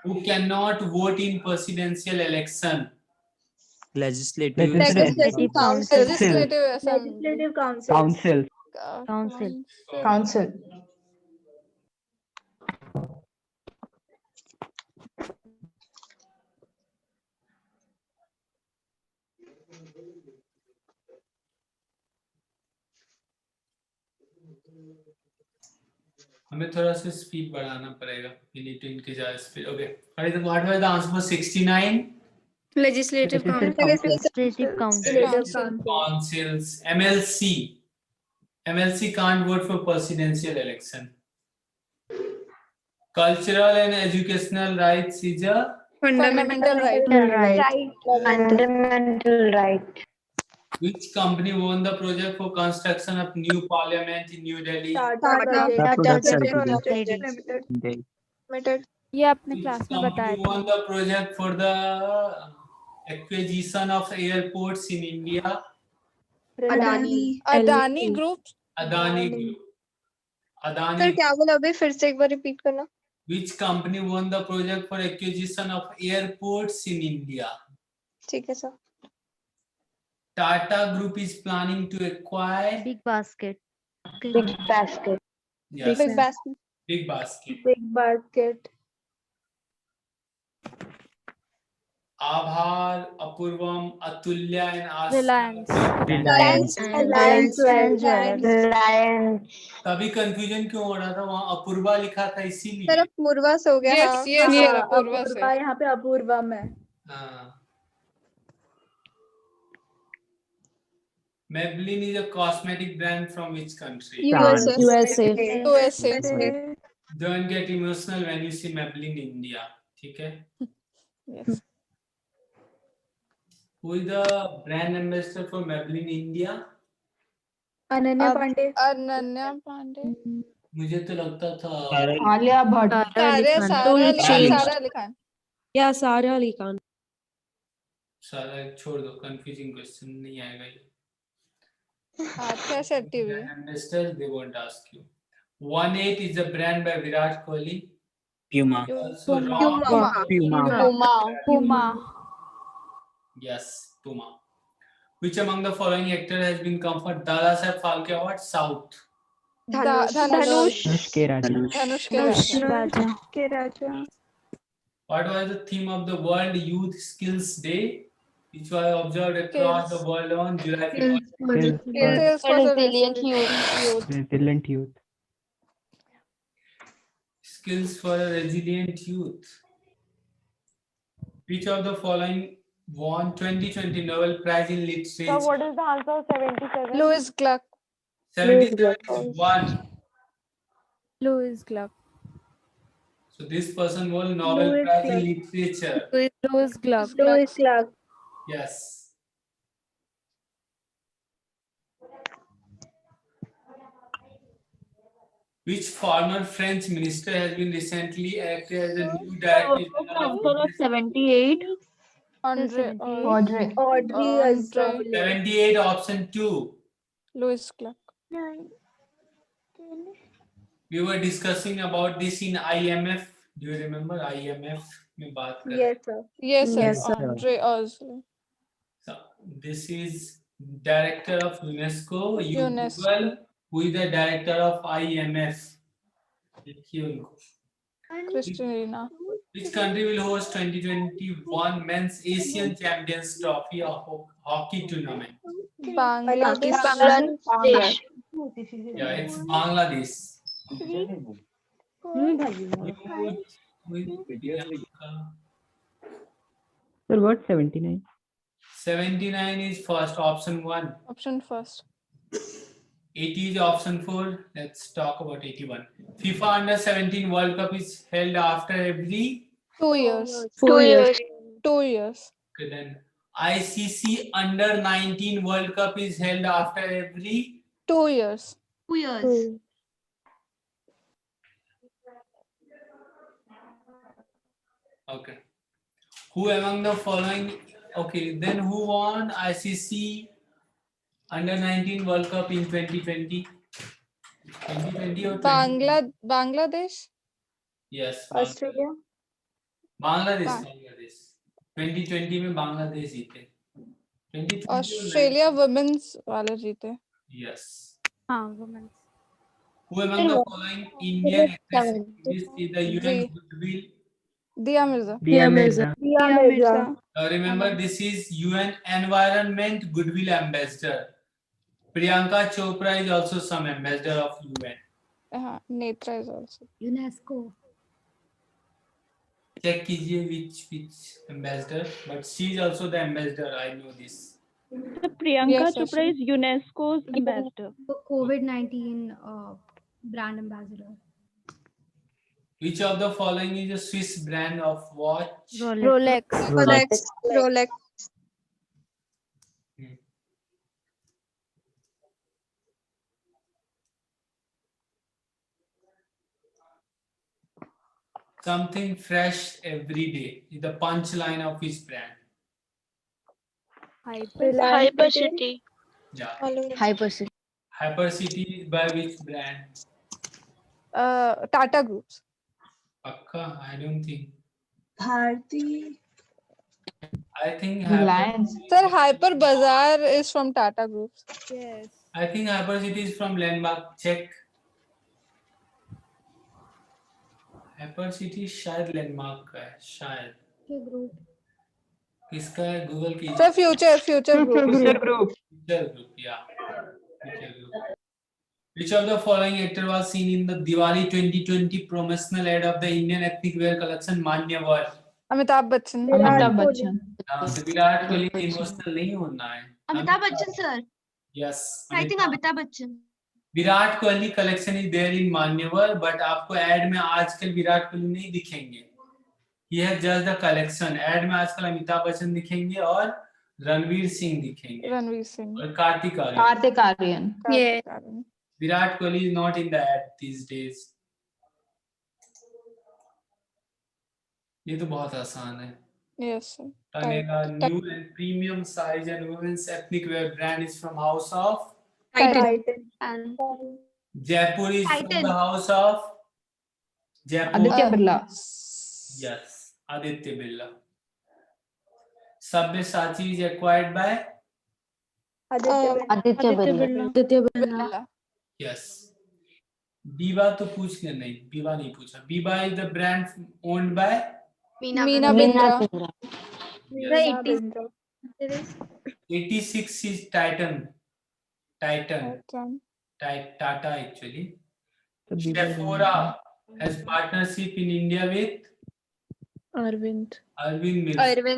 Who cannot vote in presidential election? Legislative. Legislative Council. Legislative Council. Council. हमें थोड़ा सा speed बढ़ाना पड़ेगा. We need to increase our speed. Okay. What was the answer for 69? Legislative Councils. MLC. MLC can't vote for presidential election. Cultural and educational rights is a Fundamental right. Fundamental right. which company won the project for construction of new parliament in New Delhi? ये आपने Which class में बताया company था. won the project for the acquisition of airports in India? Adani Group. Adani Group. Sir Adani. क्या बोला अभी, फिर से एक बार रिपीट करना. Which company won the project for acquisition of airports in India? ठीक है sir. Tata Group is planning to acquire Big basket. yes, Big basket. Big basket. Big basket. Aabhar, Apurvam, Atulya and Asta. Reliance. तभी confusion क्यों हो रहा था? वहाँ अपूर्वा लिखा था इसीलिए. सर पूर्वा से हो गया. Yes, हाँ. yes, sir, अपूर्वा से. अपूर्वा, यहाँ पे अपूर्वा में. हाँ. Maybelline is a cosmetic brand from which country? USA. Don't get emotional when you see Maybelline India. ठीक है? Yes. Who is the brand ambassador for Maybelline India? Ananya Pandey. Ananya Pandey. मुझे तो लगता था Alia Bhatt. सारा लिखा है. Yeah, Sara Ali Khan. सारा छोड़ दो, कंफ्यूजिंग क्वेश्चन नहीं आएगा ये. आथ्या शेट्टी भी. Brand ambassador, they won't ask you. 18 is a brand by Virat Kohli. Puma. Also wrong. Puma. Puma. Yes, Puma. Which among the following actor has been conferred Dada Saheb Phalke Award? South. Dhanush. Dhanush K. Raja. Dhanush K. Raja. Raja. K. Raja. What was the theme of the World Youth Skills Day, which was observed across the world on July 15th? Skills for Resilient youth. Resilient youth. Skills for a resilient youth. Which of the following won 2020 Nobel Prize in Literature? So what is the answer of 77? Louis Gluck. 77 is one. Louis Gluck. So this person won Nobel Louis Prize in Gluck. Literature. Louis Gluck. Louis Clark. Yes. Which former French minister has been recently elected as the new director general Answer of of 78. Andre. Audrey Andre. Azoulay. 78 option 2. Louis Gluck. We were discussing about this in IMF. Do you remember IMF? में बात कर रहे Yes, sir. Yes, sir. Yes, sir. Andre Azoulay. So this is director of UNESCO. You UNESCO. Google who is the director of IMF. देखिए उनको. Christina. Which country will host 2021 Men's Asian Champions Trophy of hockey tournament? Bangladesh. Bangladesh. Yeah, it's Bangladesh. Sir, what 79? 79 is first, option 1. Option first. 80 is option 4. Let's talk about 81. FIFA Under 17 World Cup is held after every. 2 years. 2 years. 2 years. Okay, then ICC Under 19 World Cup is held after every. 2 years. 2 years. Okay. Who among the following? Okay, then who won ICC Under 19 World Cup in 2020? 2020 or 20? Bangladesh. Yes. Australia. Bangladesh. Bang- Bangladesh. 2020 में बांग्लादेश जीते. 2020 or Australia women's वाले जीते. Yes. हाँ women. Who among the following Indian actresses is the UN Goodwill? Dia Mirza. Dia Mirza. Dia Mirza. Remember, this is UN Environment Goodwill Ambassador. Priyanka Chopra is also some ambassador of UN. Netra is also. UNESCO. Check कीजिए which ambassador, but she is also the ambassador. I know this. Priyanka Yes, Chopra is UNESCO's ambassador. COVID-19 brand ambassador. Which of the following is a Swiss brand of watch? Rolex. Rolex. Something fresh every day is the punchline of which brand? Hyper City. Yeah. Hyper Hypercity is by which brand? Tata Groups. Akka, I don't think. Bharti. I think Reliance. Sir, Hyper Bazaar is from Tata Groups. Yes. I think Hypercity is from Landmark. Check. Hypercity शायद Landmark का है शायद. किसका है Google की? Sir, Future Group. Future Group, yeah. Future Group. Which of the following actor was seen in the Diwali 2020 promotional ad of the Indian ethnic wear collection Manyavar? Amitabh Bachchan. Amitabh Bachchan. तो Virat Kohli emotional नहीं होना है. Amitabh Bachchan, sir. Yes. I think Amitabh Bachchan. Virat Kohli collection is there in Manyavar, but आपको add में आजकल विराट कोहली नहीं दिखेंगे. ये है जस्ट द कलेक्शन. एड में आजकल अमिताभ बच्चन दिखेंगे और रणवीर सिंह दिखेंगे. रणवीर सिंह. और Kartik Aaryan. Kartik Aaryan. Virat Kohli is not in the ad these days. ये तो बहुत आसान है. Yes, sir. Tanega new and premium size and women's ethnic wear brand is from House of Titan. Jaipur is from the House of Jaipur. Aditya Birla. Yes, Aditya Birla. Sabyasachi is acquired by Aditya Birla yes. Biba तो पूछ के नहीं, Biba नहीं पूछा. Biba is the brand owned by Meena Bindra Bindra 86 is Titan. Tata actually. So Biba is Sephora has partnership in India with Arvind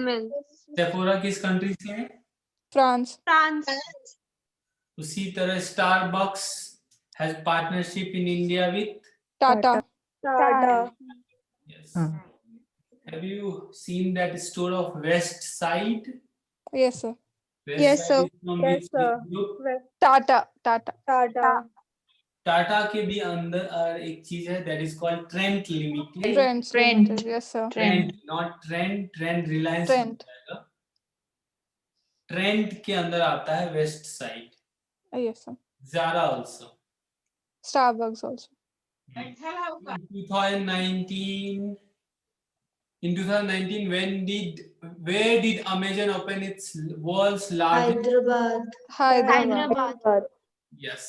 Mills. Sephora किस country से है? France उसी तरह Starbucks has partnership in India with Tata yes. Have you seen that store of West Side? Yes sir West Side is from Yes, which sir. group? Tata Tata के भी अंदर एक चीज है that is called Trent Limited. Trend yes sir Trent, not Trent. Trent Reliance Trent. जाएगा. Trent के अंदर आता है West Side. Yes sir Zara also. Starbucks also In 2019, where did Amazon open its world's largest? Hyderabad Yes.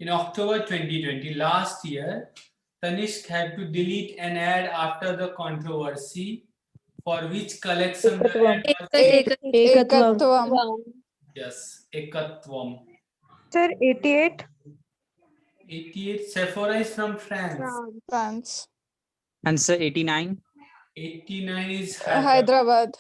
In October 2020, last year, Tanishq had to delete an ad after the controversy. For which collection the ad was? एकत्वम Yes, Ekatvam. Sir 88 88. Sephora is from France. France Answer 89. 89 is Hyderabad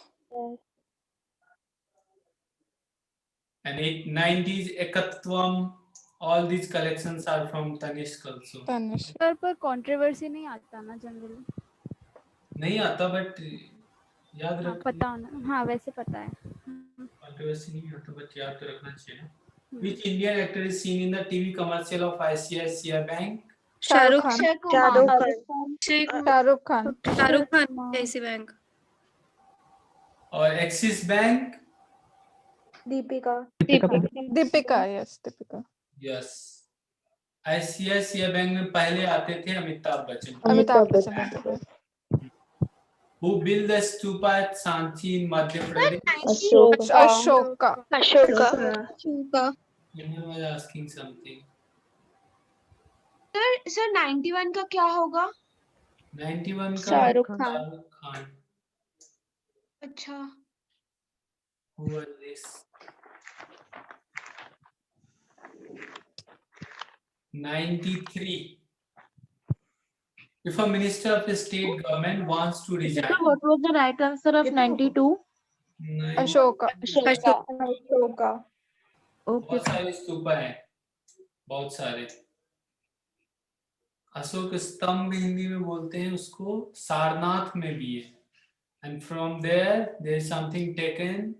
and 90 is Ekatvam. All these collections are from Tanishq also. Tanishq sir पर controversy नहीं आता ना generally नहीं आता but याद रख. पता होना हाँ वैसे पता है Controversy नहीं आता but याद तो रखना चाहिए ना. Which Indian actor is seen in the TV commercial of ICICI Bank? Shahrukh Khan bank और Axis Bank? Deepika yes Deepika Yes. ICICI Bank में पहले आते थे Amitabh Bachchan. Amitabh Bachchan Who built the stupa at Sanchi in Madhya Pradesh? Ashoka Someone was asking something. Sir 91 का क्या होगा? 91 का शाहरुख खान. अच्छा. Who was this? 93. If a minister of the state government wants to resign, What was the right answer of 92? Ashoka बहुत सारे स्तूपा हैं, बहुत सारे. अशोक स्तंभ हिंदी में बोलते हैं उसको. सारनाथ में भी है. And from there is something taken.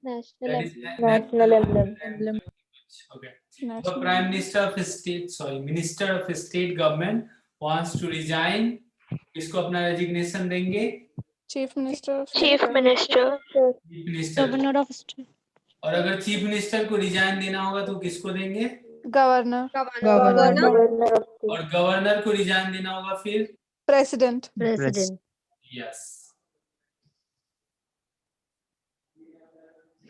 That is national emblem. Okay. The Prime Minister of state, Minister of state government wants to resign. किसको अपना resignation देंगे? Chief minister governor of state और अगर चीफ मिनिस्टर को resign देना होगा तो किसको देंगे? गवर्नर और गवर्नर को रिजाइन देना होगा फिर president yes.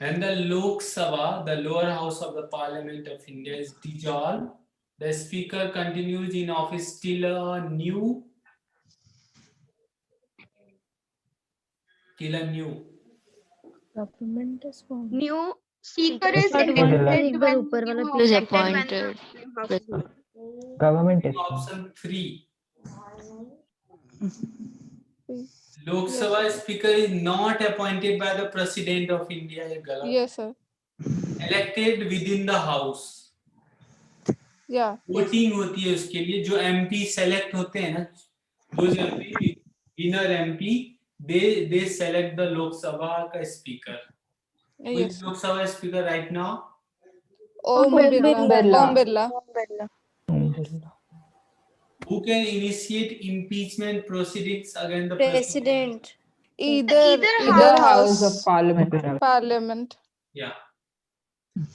When the Lok Sabha, the lower house of the Parliament of India, is dissolved, the speaker continues in office till a new government is formed. New speaker is एक बार ऊपर वाला please appointed. government is option 3. Lok Sabha speaker is not appointed by the President of India. ये गलत. yes sir Elected within the house. yeah voting होती है उसके लिए. जो MP select होते हैं ना, those MP winner MP they select the Lok Sabha का speaker. Who is Lok Sabha speaker right now? Om Birla Who can initiate impeachment proceedings against the president? either house of parliament Yeah.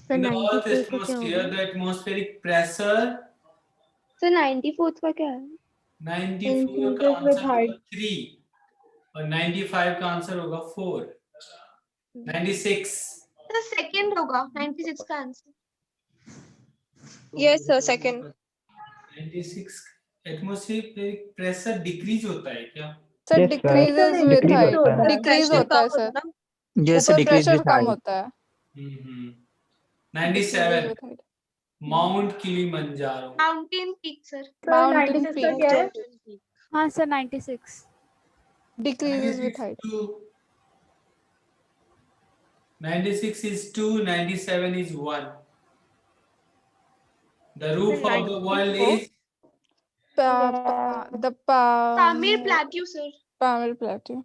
In the Earth atmosphere, the atmospheric pressure. So 94th का क्या है? 94 का answer होगा 3 और 95 का answer होगा 4. 96. The second होगा 96 का answer. Yes, sir. Second. 96 atmospheric pressure decrease होता है क्या? Sir, Yes, sir. decreases with Decrease height. होता है. Decrease होता है sir. Yes, ऊपर decrease pressure with come height. होता है. हम्म. Decreases 97 with height. Mount Kilimanjaro. Mountain peak, sir. Mountain 96 का peak. क्या है? हाँ sir 96. Decreases with height. 96 is 2, 97 is 1. The roof of the world is Pamir Plateau, sir. Pamir Plateau.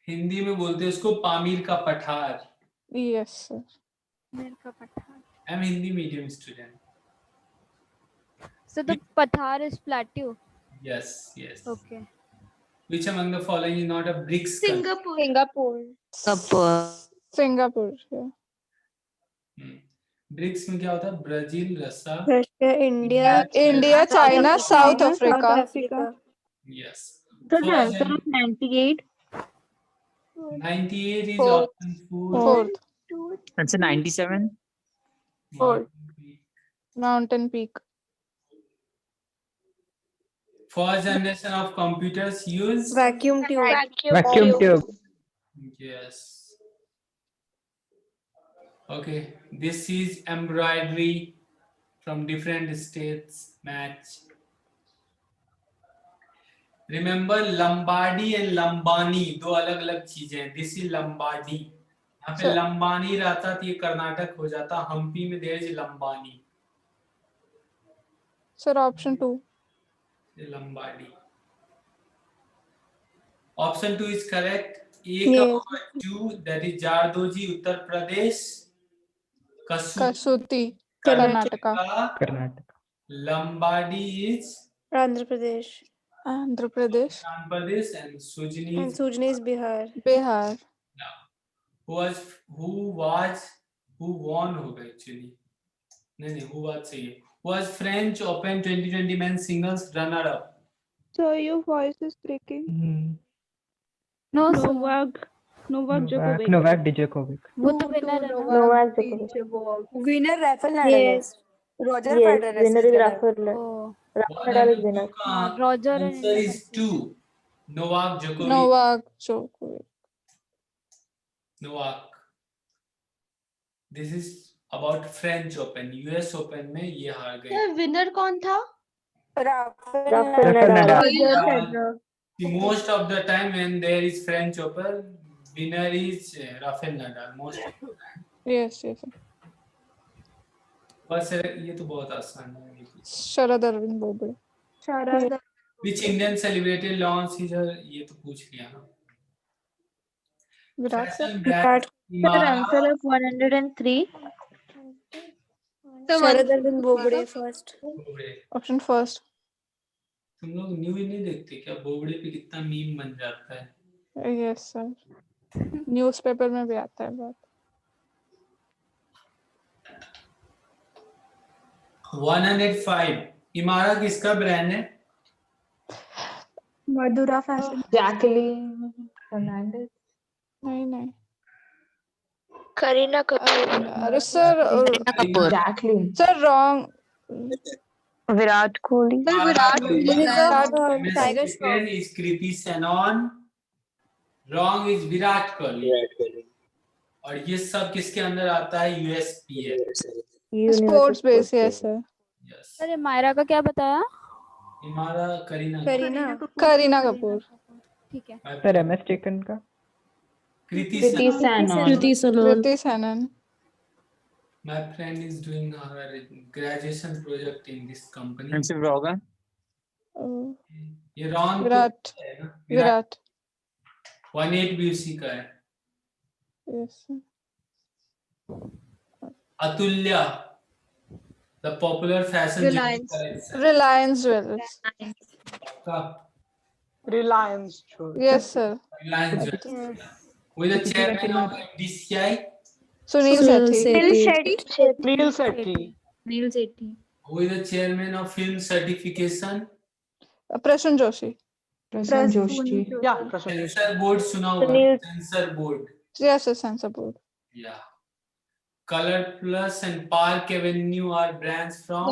Hindi में बोलते हैं उसको पामीर का पठार. Yes, sir. मेरे का पठार. I'm Hindi medium student. So the Pathar is plateau. Yes. Okay. Which among the following is not a BRICS country? Singapore. Singapore. Yeah. BRICS में क्या होता है? Brazil, Russia, Russia, India, China, South Africa. Yes. So the answer is 98. 98 is Fourth. option 4. Fourth. Answer 97. Mountain peak. First generation of computers use vacuum tube. Vacuum tube. yes. Okay, this is embroidery from different states match. Remember Lambadi and Lambani दो अलग अलग चीजें हैं. This is Lambadi. यहाँ पे लंबानी रहता तो ये कर्नाटक हो जाता. हम्पी में there is Lambani. Sir, option 2. Lambadi. Option 2 is correct. A का होगा 2, that is Zardozi Uttar Pradesh. Kasuti, Karnataka. Karnataka. Lambadi is Andhra Pradesh. Andhra Pradesh. Andhra Pradesh and Sujni and Sujni is Bihar. Bihar. who won होगा actually. नहीं who was सही है. Was French Open 2020 men's singles runner up. So your voice is breaking. No sir. Novak Djokovic. वो तो winner है ना. Novak Djokovic. Winner Rafael Nadal. Yes. Roger Yes, Federer. winner is Rafael. Oh. Rafael Nadal is winner. Roger and Answer is 2. Novak Djokovic. Novak Djokovic. Novak. This is about French Open. US Open में ये हार गए. Sir, winner कौन था? Rafael Rafael Nadal. Nadal. Most of the time when there is French Open, winner is Rafael Nadal. Most of the time. Yes, yes. Sir. बस ये तो बहुत आसान है. Sharad Arvind Bobade. Sharda. Which Indian celebrated launch season? ये तो पूछ लिया ना. Virat sir. Fashion brand Sir, answer of 103. Sharad Arvind Bobde first. Bobde. Option first. तुम लोग न्यूज नहीं देखते क्या? बोबड़े पे कितना मीम बन जाता है. Yes, sir. Newspaper में भी आता है बात. 105. इमारा किसका ब्रांड है? मधुरा फैशन. Jacqueline Fernandez. नहीं. Kareena Kapoor. अरे sir. Jacqueline. Sir, wrong. Virat Kohli. Tiger Second is Kriti Sanon. Wrong is Virat Kohli. और ये सब किसके अंदर आता है? USPA. Sports base, yes sir. Yes. अरे मायरा का क्या बताया? इमारा करीना. Kareena Kapoor. ठीक है. Sir, MS taken का. Kriti Sanon. Kriti Sanon. My friend is doing her graduation project in this company. Answer Rogan. Oh, ये wrong Virat. है ना? Virat. 18 भी उसी का है. Yes sir. Atulya, the popular fashion Reliance. Reliance Jewellers. का Reliance. Yes sir. Reliance Jewellers. With the chairman of DCI, Sunil Sethi. Neil Sethi. Neil Sethi. who is the chairman of film certification. Prasun Joshi. Yeah, Prasanth. Censor board सुना होगा. Sunil. Censor board. Yes sir, Censor Board. Yeah. Color Plus and Park Avenue are brands from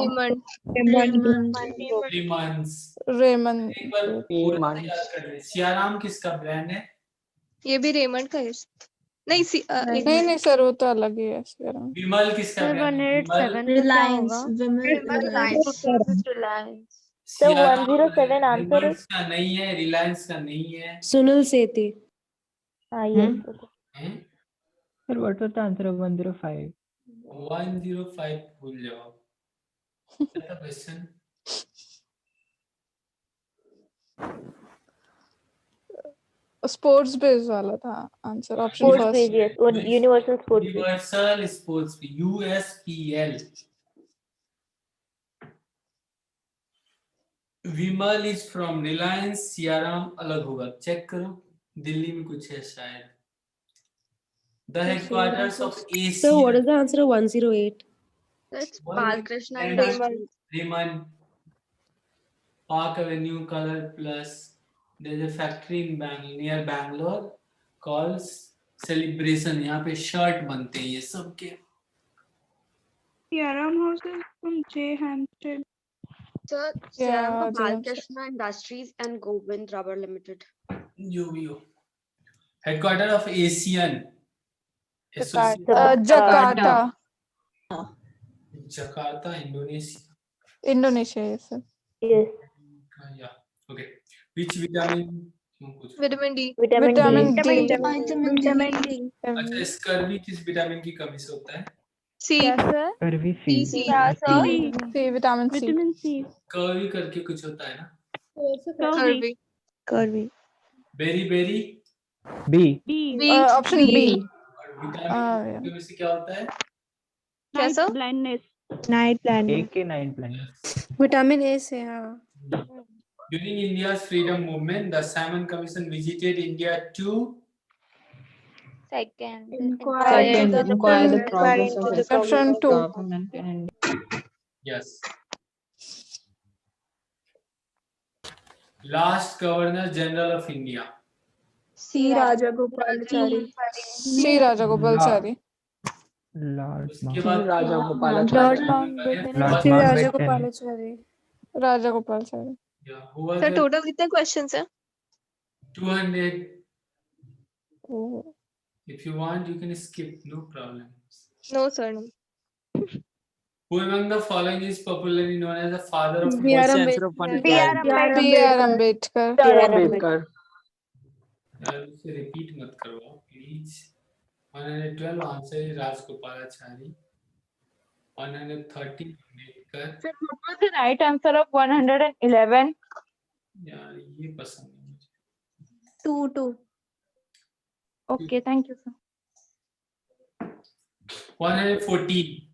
Raymond's. Raymond एक बार पूरा याद कर ले। सियाराम किसका brand है? ये भी रेमंड का है नहीं नहीं नहीं सर वो तो अलग ही है सियाराम। विमल किसका ब्रांड है? विमल Reliance, Reliance. So 107 answer Reliance का नहीं है, रिलायंस का नहीं है। Sunil Sethi. Yes. हैं? Sir, what was the answer of 105? 105 भूल जाओ। That's the question. Sports base वाला था answer option Sports first. page, yes. Universal sports page. Universal Sports USPL. Vimal is from Reliance, Siyaram अलग होगा, चेक करो। दिल्ली में कुछ है शायद। The headquarters of So Asia. what is the answer of 108? That's Balkrishna And Industries. Raymond, Park Avenue, Color Plus. There's a factory in near Bangalore called Celebration. यहाँ पे shirt बनते हैं ये सब के। Siyaram house is from J Hampstead. Sir, Siam का Balkrishna Industries and Govind Rubber Limited. जो भी हो। Headquarter of ASEAN. Jakarta. Jakarta, Indonesia. Indonesia yes sir. Yes. Yeah. Okay. Which vitamin? Vitamin D. Vitamin D. Vitamin D. अच्छा, scurvy किस vitamin की कमी से होता है? C. Curvy C. C. C vitamin C. Curvy करके कुछ होता है ना? Curvy. Curvy. Beriberi B. Option B. और विटामिन में से क्या होता है? क्या सर? Night blindness. AK 9 blindness. Vitamin A से हाँ. During India's freedom movement, the Simon Commission visited India to Inquire the progress of the Option two. government in India. yes. Last Governor General of India. C. Rajagopalachari. C Rajagopalachari. Lord उसके बाद Rajagopalachari. Yeah, who was Sir, the total कितने questions हैं? 200? Oh. If you want, you can skip, no problem. No, sir. No. Who among the following is popularly known as the father of What's the answer of 112? B.R. Ambedkar. यार उसे repeat मत करो please. 112 answer है Rajagopalachari. 113 Ambedkar. Sir, what was the right answer of 111? यार ये पसंद है मुझे। 2. Okay, thank you, sir. 114.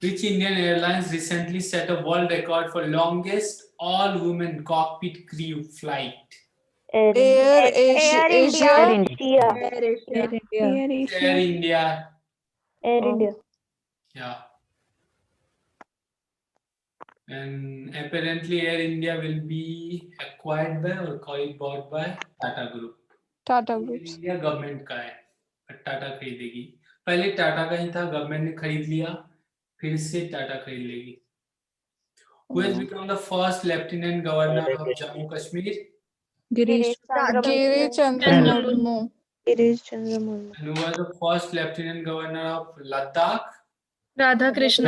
Which Indian Airlines recently set a world record for longest all-women cockpit crew flight? Air Asia। Air India. Air India. Yeah. And apparently Air India will be acquired by or bought by Tata Group. Tata Air group. India government का है, टाटा खरीदेगी। पहले टाटा का ही था, government ने खरीद लिया, फिर से टाटा खरीद लेगी। Who has become the first Lieutenant Governor of Jammu Kashmir? Girish Chandra Murmu. And who was the first Lieutenant Governor of Ladakh? Radhakrishna.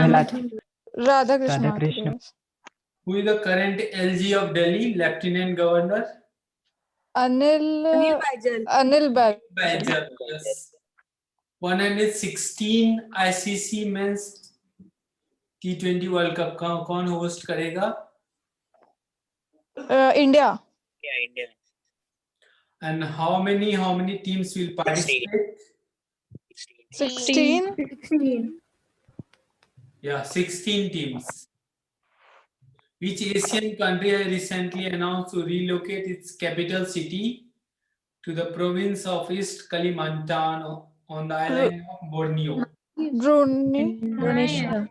Who is the current LG of Delhi, Lieutenant Governor? Anil Baijal. Yes. 116 ICC Men's T20 World Cup का कौन host करेगा? India. And how many teams will participate? 16। Yeah, 16 teams. Which Asian country has recently announced to relocate its capital city to the province of East Kalimantan on the island of Borneo? Indonesia।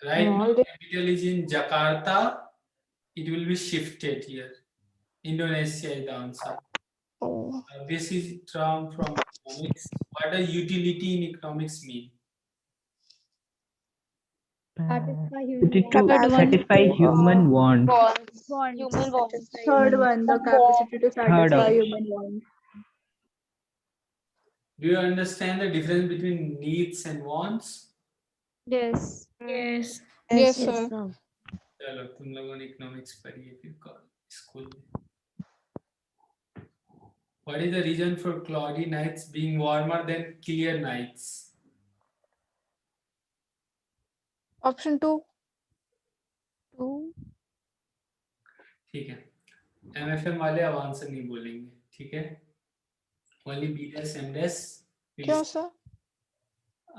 Right now, capital is in Jakarta. It will be shifted here. Indonesia is the answer. Oh. This is term from economics. What does utility in economics mean? Ability to Capacity satisfy to, human wants. Human wants. Third one, the capacity to Third satisfy option. human wants. Do you understand the difference between needs and wants? Yes. Yes. Yes, sir. चलो तुम लोगों ने economics पढ़ी है फिर school में. What is the reason for cloudy nights being warmer than clear nights? Option 2. 2. ठीक है. MFM वाले अब आंसर नहीं बोलेंगे. ठीक है. Only B dash M dash. क्यों सर?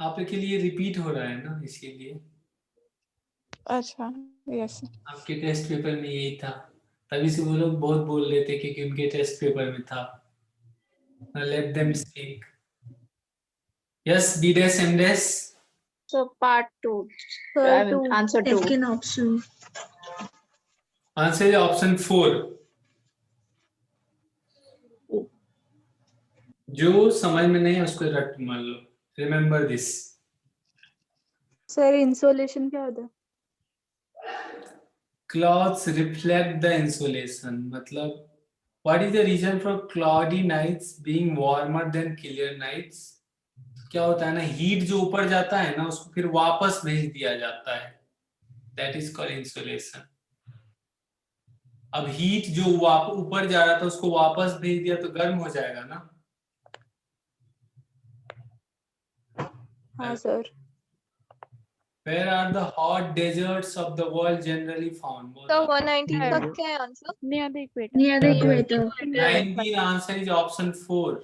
आपके लिए रिपीट हो रहा है ना इसीलिए. अच्छा. यस. आपके टेस्ट पेपर में यही था. तभी से वो लोग बहुत बोल रहे थे कि उनके टेस्ट पेपर में था. Let them speak. Yes, B dash M dash. So part 2. Sir, I mean, two. answer 2. Second option. Answer is option 4. जो समझ में नहीं है उसको रट मान लो. Remember this. सर इंसोलेशन क्या होता है? Clouds reflect the insolation. मतलब what is the reason for cloudy nights being warmer than clear nights? क्या होता है ना, हीट जो ऊपर जाता है ना उसको फिर वापस भेज दिया जाता है. That is called insolation. अब हीट जो ऊपर जा रहा था उसको वापस भेज दिया तो गर्म हो जाएगा ना. हाँ sir. Where are the hot deserts of the world generally found? So 190 तक क्या है answer? Near the equator. Near the equator. 19 answer is option 4.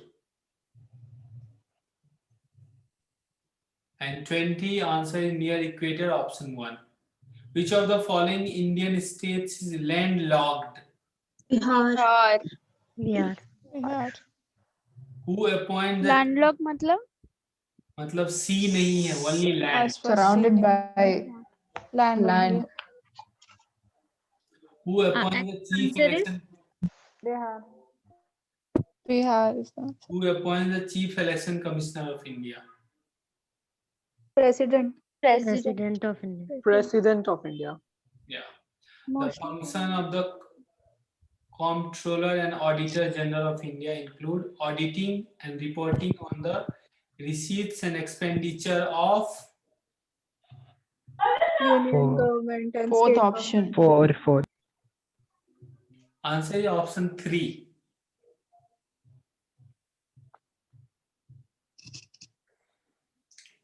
And 20 answer is near equator, option 1. Which of the following Indian states is landlocked? Bihar. यार. Who appoints the Landlocked मतलब sea नहीं है, only land. Surrounded by land. Who appoints the chief answer is- election? Bihar is not. Who appoints the chief election commissioner of India? President. President of India. President of India. Yeah. The function of the Comptroller and Auditor General of India include auditing and reporting on the receipts and expenditure of. Union government and Fourth state option. Four. Answer is option 3.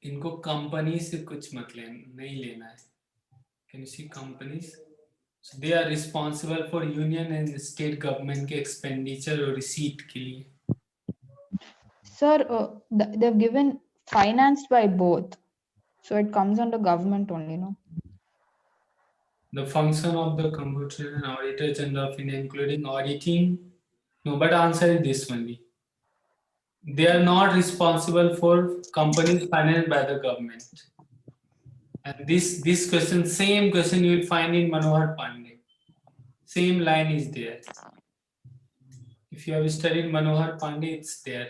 इनको company से कुछ नहीं लेना है. Can you see companies? So they are responsible for union and state government के expenditure और receipt के लिए. Sir, they've given financed by both. So it comes under government only, no? The function of the Comptroller and Auditor General of India including auditing. No, but answer is this only. They are not responsible for companies financed by the government. And this question, same question you will find in Manohar Pandey. Same line is there. If you have studied Manohar Pandey, it's there.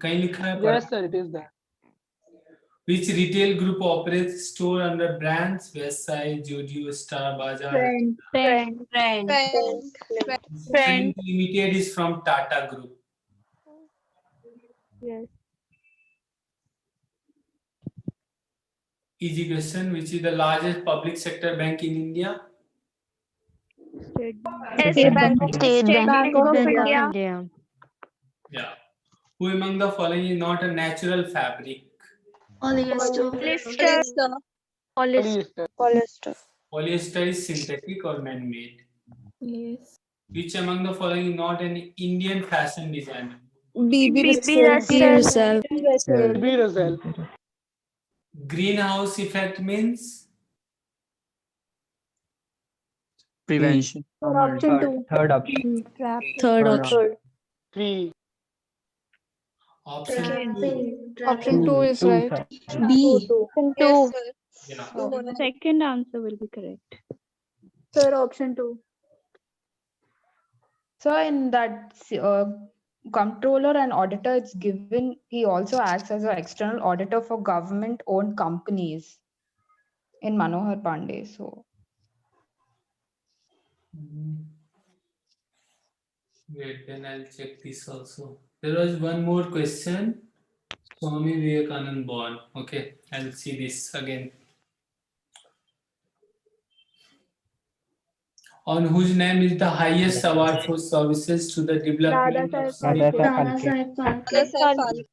कहीं लिखा है? Yes, sir, it is there. Which retail group operates store under brands Westside, Zudio, Star Bazaar? Friend. Friend Limited is from Tata Group. Yes. Easy question. Which is the largest public sector bank in India? State Bank. State Bank of India. India. Yeah. Who among the following is not a natural fabric? Polyester. Polyester. Polyester is synthetic or man-made. Yes. Which among the following is not an Indian fashion designer? BB Russell. B result. Greenhouse effect means? Prevention. Option 2. Third option. Third option. 3. Option 2. Option 2 is right. B. 2. Yeah. The second answer will be correct. Sir, option 2. So in that controller and auditor, it's given he also acts as an external auditor for government-owned companies in Manohar Pandey. So Wait, then I'll check this also. There was one more question. Swami Vivekanand born. Okay, I'll see this again. On whose name is the highest award for services to the development of Dadasaheb Phalke.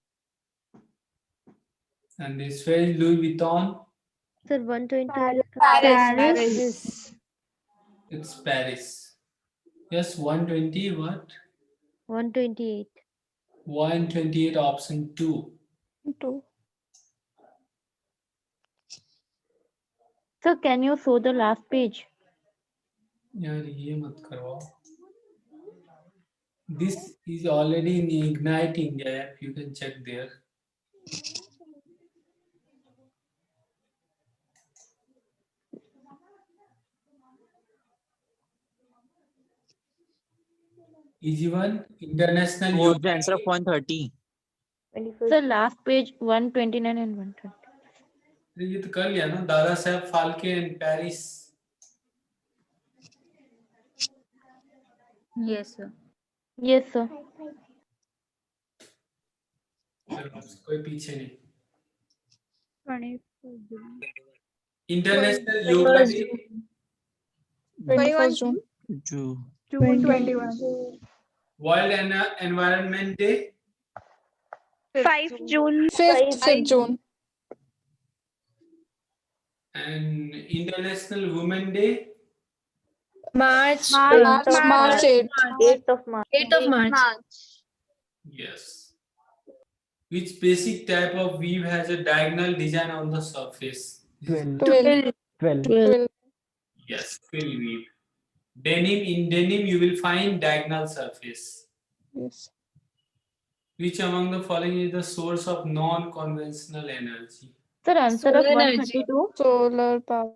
and this way Louis Vuitton. Sir, 120. Paris. It's Paris. Yes, 120 what? 128. 128 option 2. 2. Sir, can you show the last page? यार ये मत करवाओ. This is already in Ignite India app. You can check there. Easy one. International What's Yoga the answer of Day. 130? Sir, last page 129 and 120. ये तो कर लिया ना. Dada Saheb Phalke in Paris. Yes, sir. Yes, sir. कोई पीछे नहीं. 21 International Yoga Day. 21 June. June. June 21. World Environment Day. 5 June. 5th June. And International Women Day. March 8. 8th of March. 8th of March. Yes. Which basic type of weave has a diagonal design on the surface? 12. Yes, quill weave. In denim, you will find diagonal surface. Yes. Which among the following is the source of non-conventional energy? Sir, answer of Solar energy. 132. Solar power.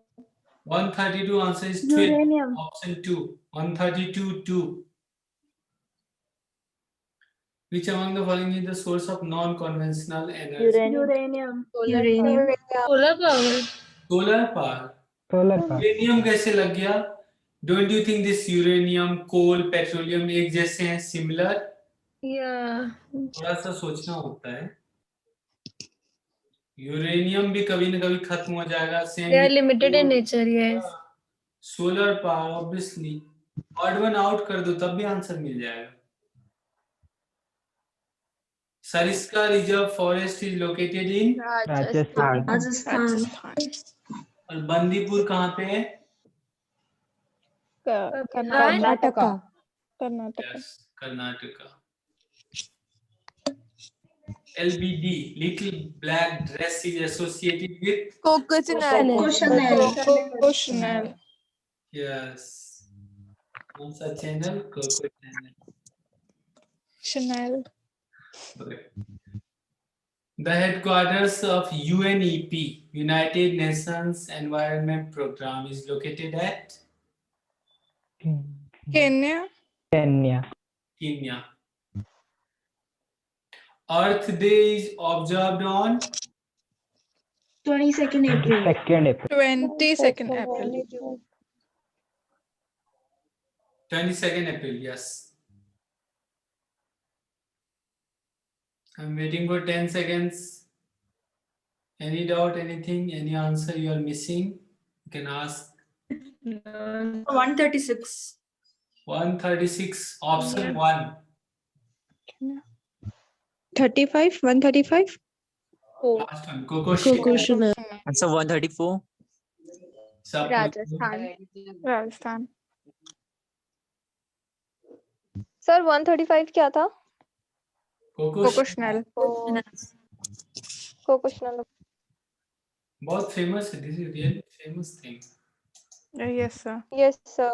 132 answer is 12. Uranium. Option 2. 132 2. Which among the following is the source of non-conventional energy? Uranium. Uranium. Solar power. Solar power. Solar power. Uranium कैसे लग गया? Don't you think this uranium, coal, petroleum एक जैसे हैं, similar? Yeah. थोड़ा सा सोचना होता है. यूरेनियम भी कभी न कभी खत्म हो जाएगा. They are limited in nature, yes. Solar power obviously. Odd one out कर दो तब भी आंसर मिल जाएगा. Sariska reserve forest is located in Rajasthan. Rajasthan. और बंदीपुर कहाँ पे है? Karnataka. Karnataka. Yes, Karnataka. LBD, little black dress is associated with Coco Chanel. yes. कौन सा channel? Coco Chanel. Channel. The headquarters of UNEP, United Nations Environment Program, is located at Kenya. Kenya. Earth Day is observed on 22nd April. 2nd April. 22nd April. 22nd April, yes. I'm waiting for 10 seconds. Any doubt, anything, any answer you are missing? You can ask. 136. 136, option 1. 35. 135. Last one, Coco Chanel. Answer 134. Rajasthan. Sir, 135 क्या था? Coco Chanel. Coco Chanel. बहुत famous है. This is really famous thing. Yes, sir. Yes, sir.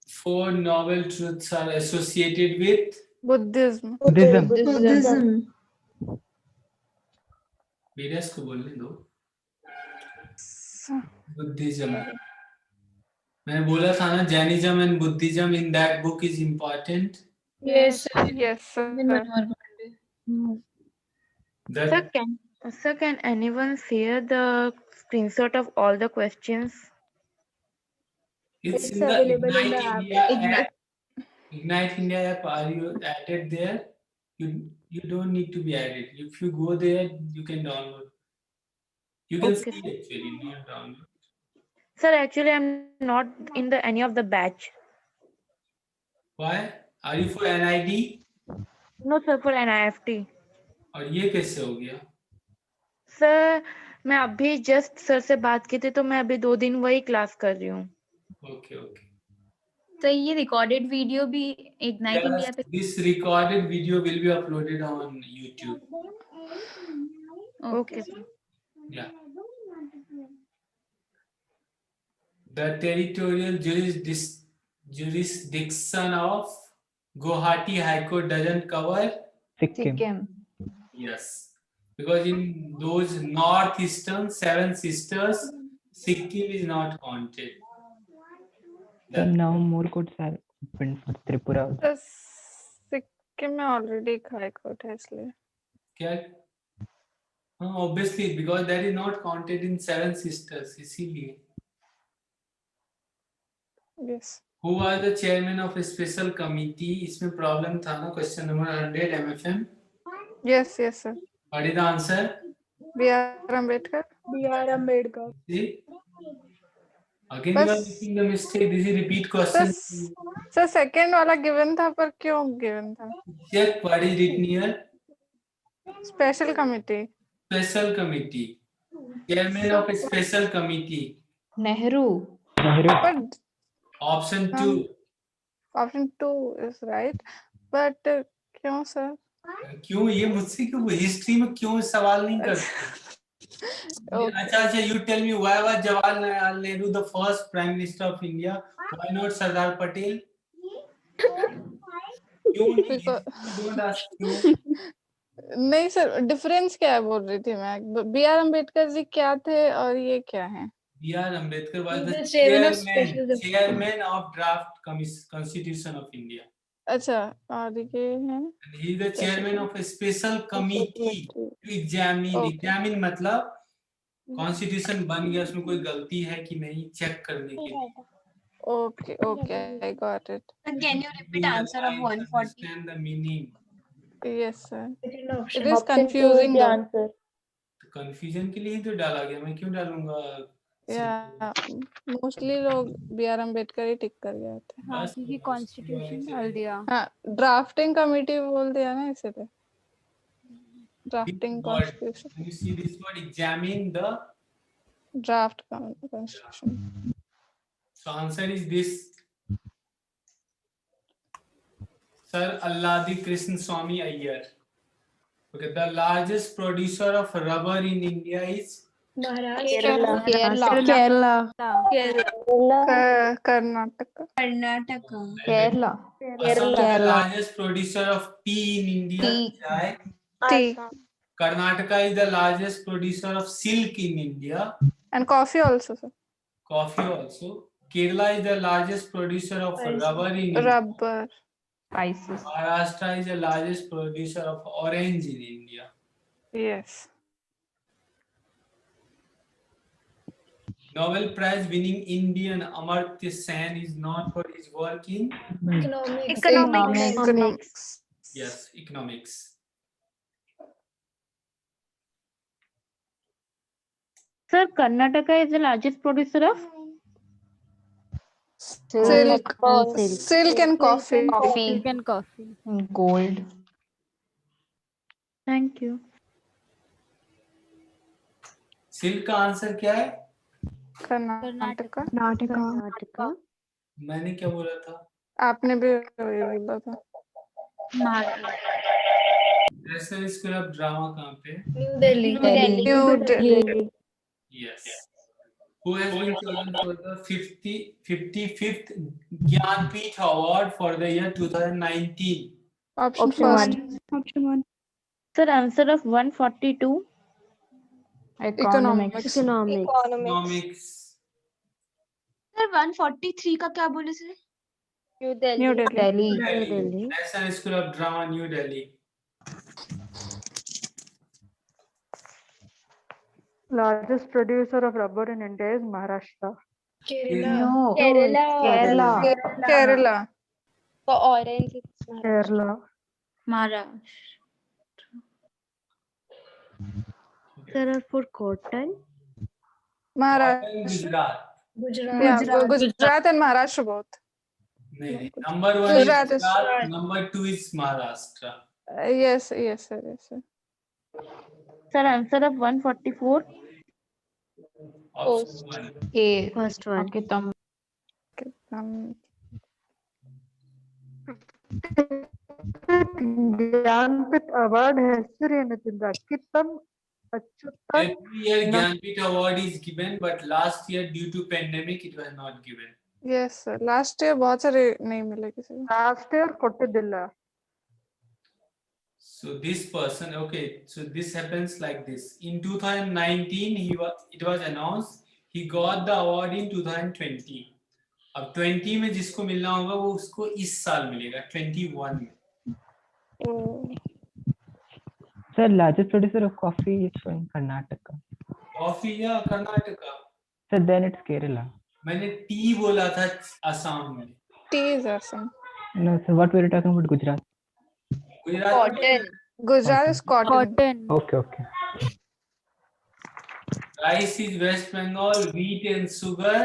4 novel truths are associated with Buddhism. Buddhism. Vedas को बोलने दो. Buddhism. मैंने बोला था ना Jainism and Buddhism in that book is important. Yes, Yes, sir. That Sir, can anyone share the screenshot of all the questions? it's It's in the available in Ignite the app. India app. Ignite India app. Are you added there? You don't need to be added. If you go there, you can download. You can Okay, see actually, not download. Sir, actually, I'm not in the any of the batch. Why? Are you for NID? No, sir, for NIFT. और ये कैसे हो गया? Sir मैं अभी just sir से बात की थी तो मैं अभी 2 दिन वही क्लास कर रही हूँ. Okay, okay. तो ये रिकॉर्डेड वीडियो भी इग्नाइट इंडिया पे. This recorded video will be uploaded on YouTube. Okay. Yeah. The territorial jurisdiction of Guwahati High Court doesn't cover. Sikkim. Yes, because in those northeastern 7 sisters, Sikkim is not counted. So now more courts are open for Tripura. तो सिक्किम में already एक high court है इसलिए. क्या? Obviously, because that is not counted in 7 sisters. इसीलिए. Yes. Who are the chairman of a special committee? इसमें problem था ना, question number 100 MFM. Yes, yes, sir. What is the answer? B.R. Ambedkar. B.R. Ambedkar. See? Again you are making the mistake. This is repeat question. Sir second वाला given था पर क्यों given था? Check what is written here. Special committee. Special committee. Chairman of a special committee. Nehru. But Option 2. option 2 is right. But क्यों sir? क्यों ये मुझसे क्यों हिस्ट्री में क्यों सवाल नहीं करते? अच्छा, you tell me why was Jawaharlal Nehru the first prime minister of India? Why not Sardar Patel? क्यों नहीं? Don't ask क्यों. नहीं सर, डिफरेंस क्या है बोल रही थी मैं. बी आर अम्बेडकर जी क्या थे और ये क्या है? B.R. Ambedkar was the chairman of draft constitution of India. अच्छा, और ये है. And he is the chairman of a special committee to examine. Examine मतलब constitution बन गया, उसमें कोई गलती है कि नहीं चेक करने के लिए. Okay, okay, I got it. Can you repeat answer of 140? Understand the meaning. Yes, sir. It is confusing though. Confusion के लिए ही तो डाला गया, मैं क्यों डालूंगा? Yeah, mostly लोग बी आर अम्बेडकर ही टिक कर गए थे. हाँ, क्योंकि कॉन्स्टिट्यूशन डाल दिया. हाँ, ड्राफ्टिंग कमेटी बोल दिया ना इसीलिए. Drafting constitution. You see this word, examine the draft constitution. So answer is this. Sir Alladi Krishna Swamy Iyer. Okay, the largest producer of rubber in India is Kerala. Karnataka. Kerala. Assam is the largest producer of tea in India. Chai. Tea. Karnataka is the largest producer of silk in India. And coffee also, sir. Coffee also. Kerala is the largest producer of rubber in India. Rubber. Spices. Maharashtra is the largest producer of orange in India. Yes. Nobel Prize winning Indian Amartya Sen is known for his work in Economics. yes, economics. Sir, Karnataka is the largest producer of Silk and coffee. Silk and coffee. Gold. Thank you. Silk का answer क्या है? कर्नाटका. मैंने क्या बोला था? आपने भी वही बोला था. नेशनल स्कूल ऑफ ड्रामा कहाँ पे? New Delhi. Yes. Who has been chosen for the 55th Jnanpith Award for the year 2019? Option first. Sir, answer of 142. Economics. Economics. Sir 143 का क्या बोले sir? New Delhi. New Delhi. Delhi. Delhi. National School of Drama, New Delhi. Largest producer of rubber in India is Maharashtra. No. Kerala. Kerala. Kerala. For orange, it's Maharashtra. Kerala. Sir, for cotton? Maharashtra. Gujarat. Yeah, Gujarat and Maharashtra both. नहीं, number 1 Gujarat is is- Gujarat, number 2 is Maharashtra. Yes, sir. Sir, answer of 144? Option 1. A. First one. Okay, Tom. Jnanpith award ಹೆಸರು ಏನಂತಿದ್ದ ಕಿತ್ತಂ Achuthan Every year Gyanpith Award is given, but last year due to pandemic it was not given. Yes, sir. Last year बहुत सारे नहीं मिले किसी को. Last year ಕೊಟ್ಟಿದ್ದಿಲ್ಲ. So this person, okay, so this happens like this. In 2019, it was announced he got the award in 2020. अब 20 में जिसको मिलना होगा वो उसको इस साल मिलेगा 21 में. Sir, largest producer of coffee is from Karnataka. Coffee या Karnataka. Sir, then it's Kerala. मैंने टी बोला था असम में. Tea is Assam. No, sir, what were you talking about? Gujarat? Gujarat Cotton. Gujarat is cotton. Okay. Rice is West Bengal, wheat and sugar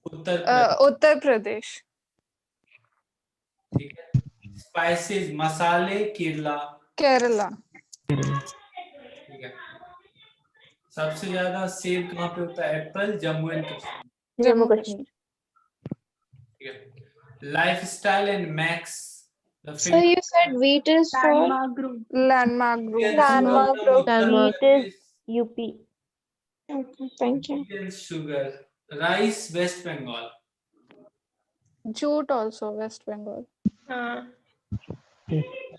Uttar Pradesh. Uttar Pradesh. ठीक है. Spices मसाले Kerala. Kerala. ठीक है. सबसे ज्यादा सेब कहाँ पे होता है? Apple, Jammu and Kashmir. Jammu Kashmir. ठीक है. Lifestyle and Max. The So you said wheat is for Landmark group. Landmark group. wheat is UP. Okay, thank you. Sugar. Rice, West Bengal. Jute also West Bengal.